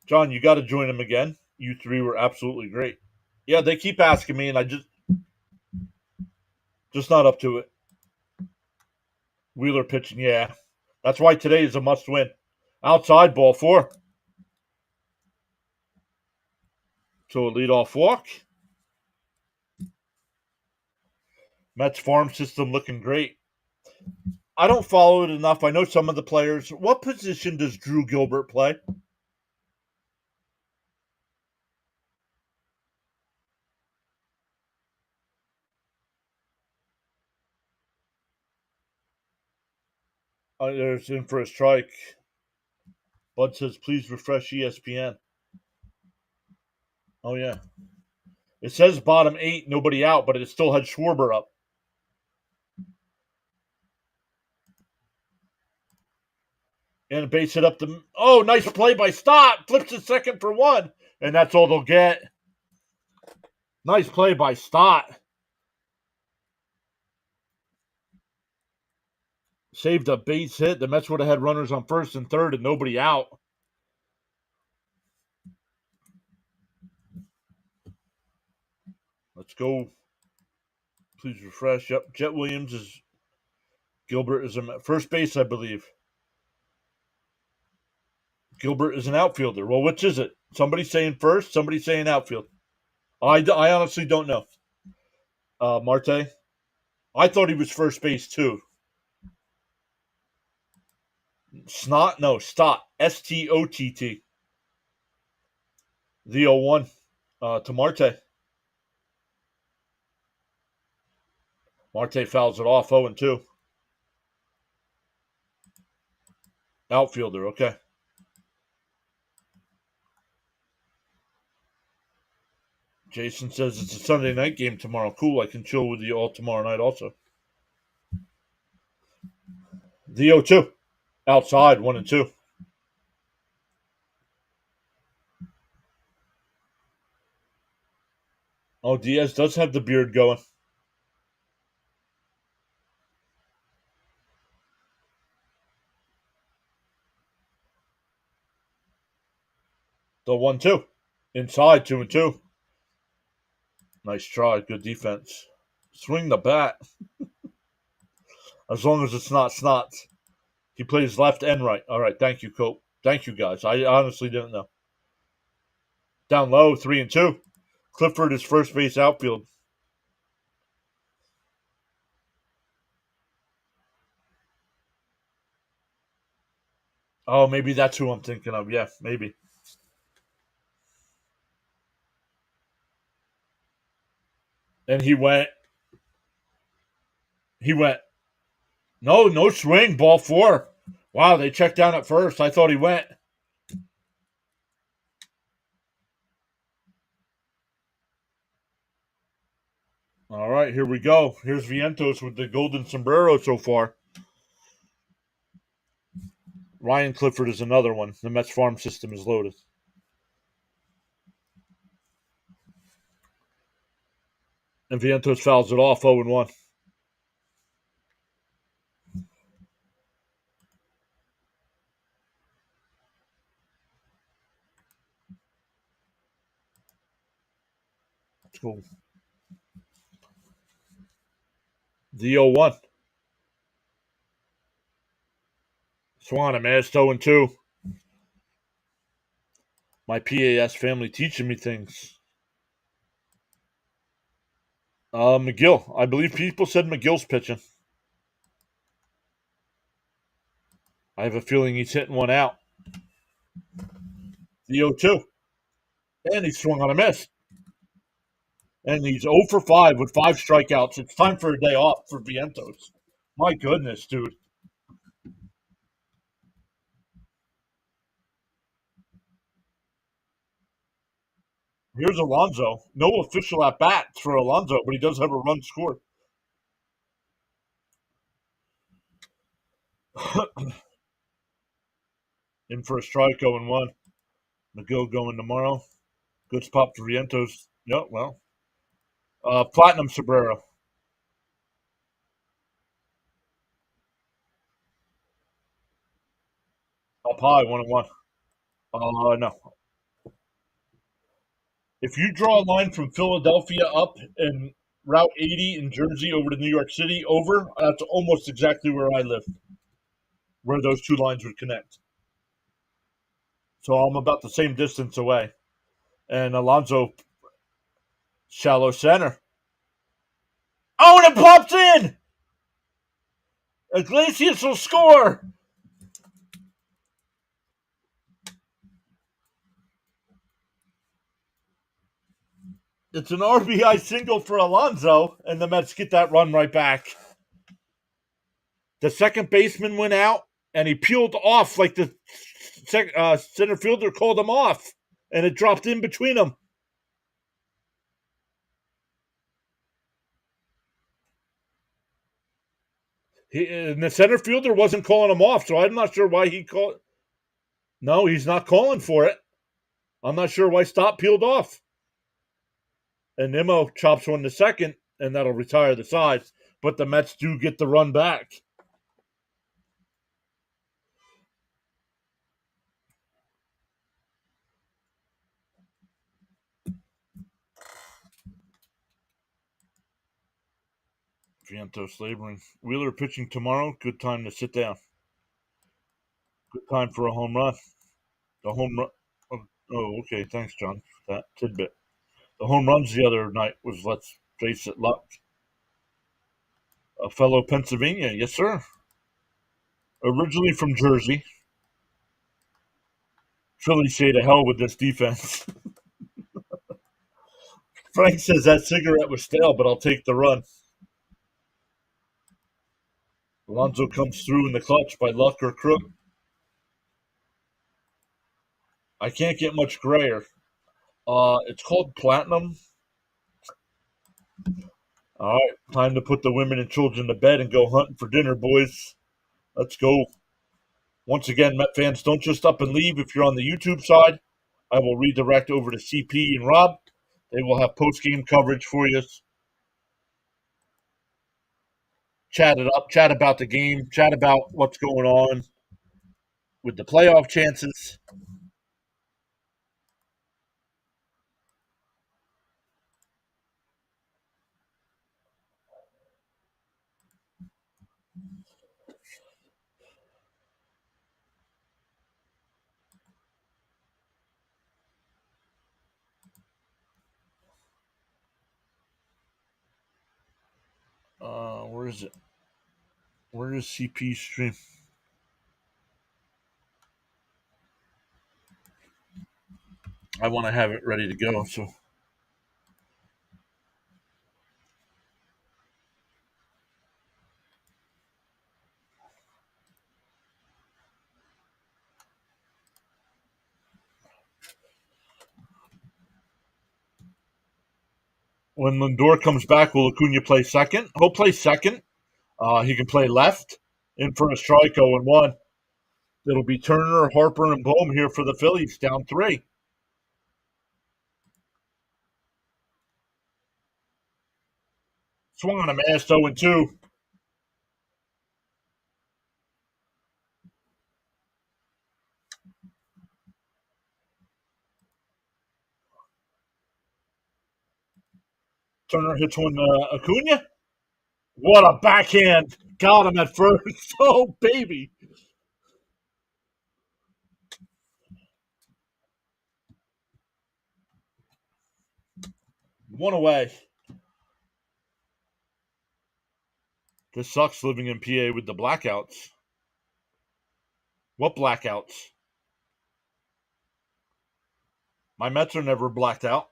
John, you got to join him again. You three were absolutely great. Yeah, they keep asking me, and I just not up to it. Wheeler pitching, yeah. That's why today is a must win. Outside, ball 4. So a leadoff walk. Mets farm system looking great. I don't follow it enough. I know some of the players. What position does Drew Gilbert play? There's in for a strike. Bud says, please refresh ESPN. Oh, yeah. It says bottom 8, nobody out, but it still had Schwarber up. And base it up to. Oh, nice play by Stott. Flips to second for 1. And that's all they'll get. Nice play by Stott. Saved a base hit. The Mets would have had runners on first and third and nobody out. Let's go. Please refresh. Yep. Jet Williams is. Gilbert is a first base, I believe. Gilbert is an outfielder. Well, which is it? Somebody saying first, somebody saying outfield. I honestly don't know. Marte? I thought he was first base too. Snot? No, Stott. Stott. The 0-1 to Marte. Marte fouls it off 0-2. Outfielder, okay. Jason says it's a Sunday night game tomorrow. Cool, I can chill with you all tomorrow night also. The 0-2. Outside, 1-2. Oh, Diaz does have the beard going. The 1-2. Inside, 2-2. Nice try. Good defense. Swing the bat. As long as it's not Snots. He plays left and right. All right. Thank you, Cope. Thank you, guys. I honestly didn't know. Down low, 3-2. Clifford is first base outfield. Oh, maybe that's who I'm thinking of. Yeah, maybe. And he went. He went. No swing. Ball 4. Wow, they checked down at first. I thought he went. All right, here we go. Here's Vientos with the golden sombrero so far. Ryan Clifford is another one. The Mets farm system is loaded. And Vientos fouls it off 0-1. Cool. The 0-1. Swan, I'm asked 0-2. My PAS family teaching me things. McGill. I believe people said McGill's pitching. I have a feeling he's hitting one out. The 0-2. And he swung on a miss. And he's 0 for 5 with 5 strikeouts. It's time for a day off for Vientos. My goodness, dude. Here's Alonso. No official at bats for Alonso, but he does have a run scored. In for a strike, 0-1. McGill going tomorrow. Good spot for Vientos. Yep, well. Platinum Sombrero. Up high, 1-1. No. If you draw a line from Philadelphia up and Route 80 in Jersey over to New York City over, that's almost exactly where I live, where those two lines would connect. So I'm about the same distance away. And Alonso, shallow center. Oh, and it pops in! Iglesias will score! It's an RBI single for Alonso, and the Mets get that run right back. The second baseman went out, and he peeled off like the center fielder called him off, and it dropped in between them. And the center fielder wasn't calling him off, so I'm not sure why he called. No, he's not calling for it. I'm not sure why Stop peeled off. And Nimmo chops one to second, and that'll retire the side. But the Mets do get the run back. Vientos laboring. Wheeler pitching tomorrow. Good time to sit down. Good time for a home run. The home run. Oh, okay. Thanks, John, for that tidbit. The home runs the other night was, let's face it, luck. A fellow Pennsylvania, yes, sir. Originally from Jersey. Phillies say to hell with this defense. Frank says that cigarette was stale, but I'll take the run. Alonso comes through in the clutch by luck or crook. I can't get much grayer. It's called platinum. All right, time to put the women and children to bed and go hunting for dinner, boys. Let's go. Once again, Met fans, don't just up and leave. If you're on the YouTube side, I will redirect over to CP and Rob. They will have post-game coverage for you. Chat it up, chat about the game, chat about what's going on with the playoff chances. Where is it? Where is CP stream? I want to have it ready to go. So when Lindor comes back, will Acuna play second? He'll play second. He can play left. In for a strike, 0-1. It'll be Turner, Harper, and Bohm here for the Phillies, down 3. Swung on a mass, 0-2. Turner hits one Acuna. What a backhand. Got him at first. Oh, baby. One away. This sucks living in PA with the blackouts. What blackouts? My Mets are never blacked out.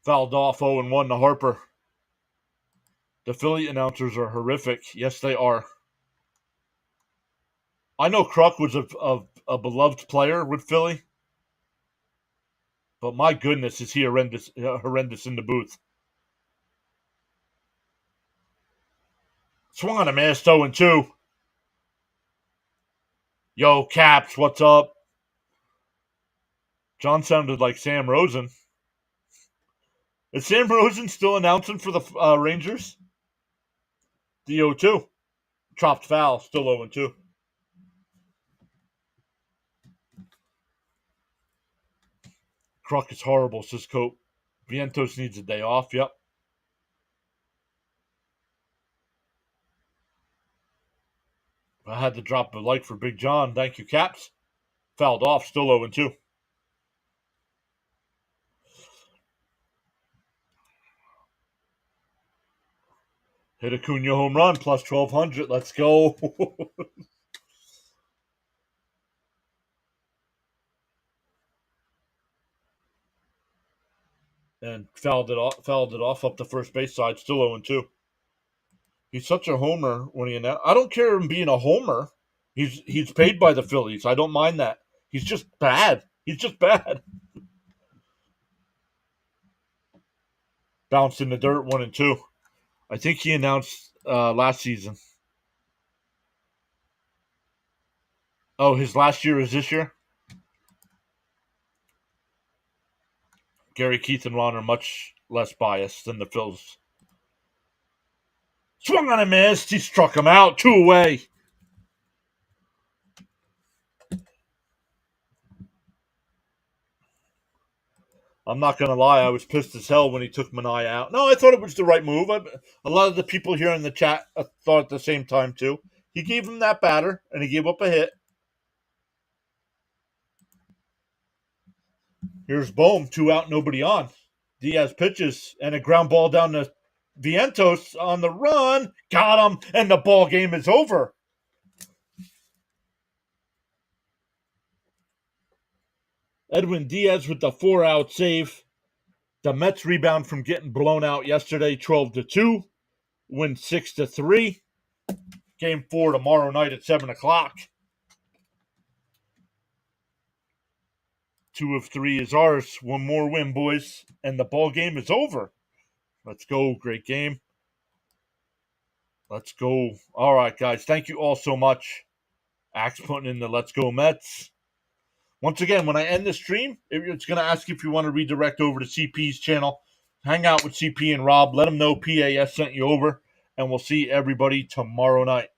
Fouled off 0-1 to Harper. The Philly announcers are horrific. Yes, they are. I know Kruk was a beloved player with Philly, but my goodness, is he horrendous in the booth. Swung on a missed 0-2. Yo, Caps, what's up? John sounded like Sam Rosen. Is Sam Rosen still announcing for the Rangers? The 0-2. Chopped foul, still 0-2. Kruk is horrible, says Cope. Vientos needs a day off, yep. I had to drop a like for Big John. Thank you, Caps. Fouled off, still 0-2. Hit Acuna home run, plus 1,200. Let's go. And fouled it off up the first base side, still 0-2. He's such a homer when he announced. I don't care him being a homer. He's paid by the Phillies. I don't mind that. He's just bad. He's just bad. Bounced in the dirt, 1-2. I think he announced last season. Oh, his last year is this year? Gary, Keith, and Ron are much less biased than the Phils. Swung on a miss. He struck him out. 2 away. I'm not going to lie. I was pissed as hell when he took Minaya out. No, I thought it was the right move. A lot of the people here in the chat thought at the same time, too. He gave him that batter, and he gave up a hit. Here's Bohm. 2 out, nobody on. Diaz pitches, and a ground ball down to Vientos on the run. Got him, and the ball game is over. Edwin Diaz with the 4-out save. The Mets rebound from getting blown out yesterday, 12-2. Win 6-3. Game 4 tomorrow night at 7 o'clock. 2 of 3 is ours. One more win, boys, and the ball game is over. Let's go. Great game. Let's go. All right, guys. Thank you all so much. Axe putting in the Let's Go Mets. Once again, when I end the stream, it's going to ask if you want to redirect over to CP's channel. Hang out with CP and Rob. Let them know PAS sent you over. And we'll see everybody tomorrow night.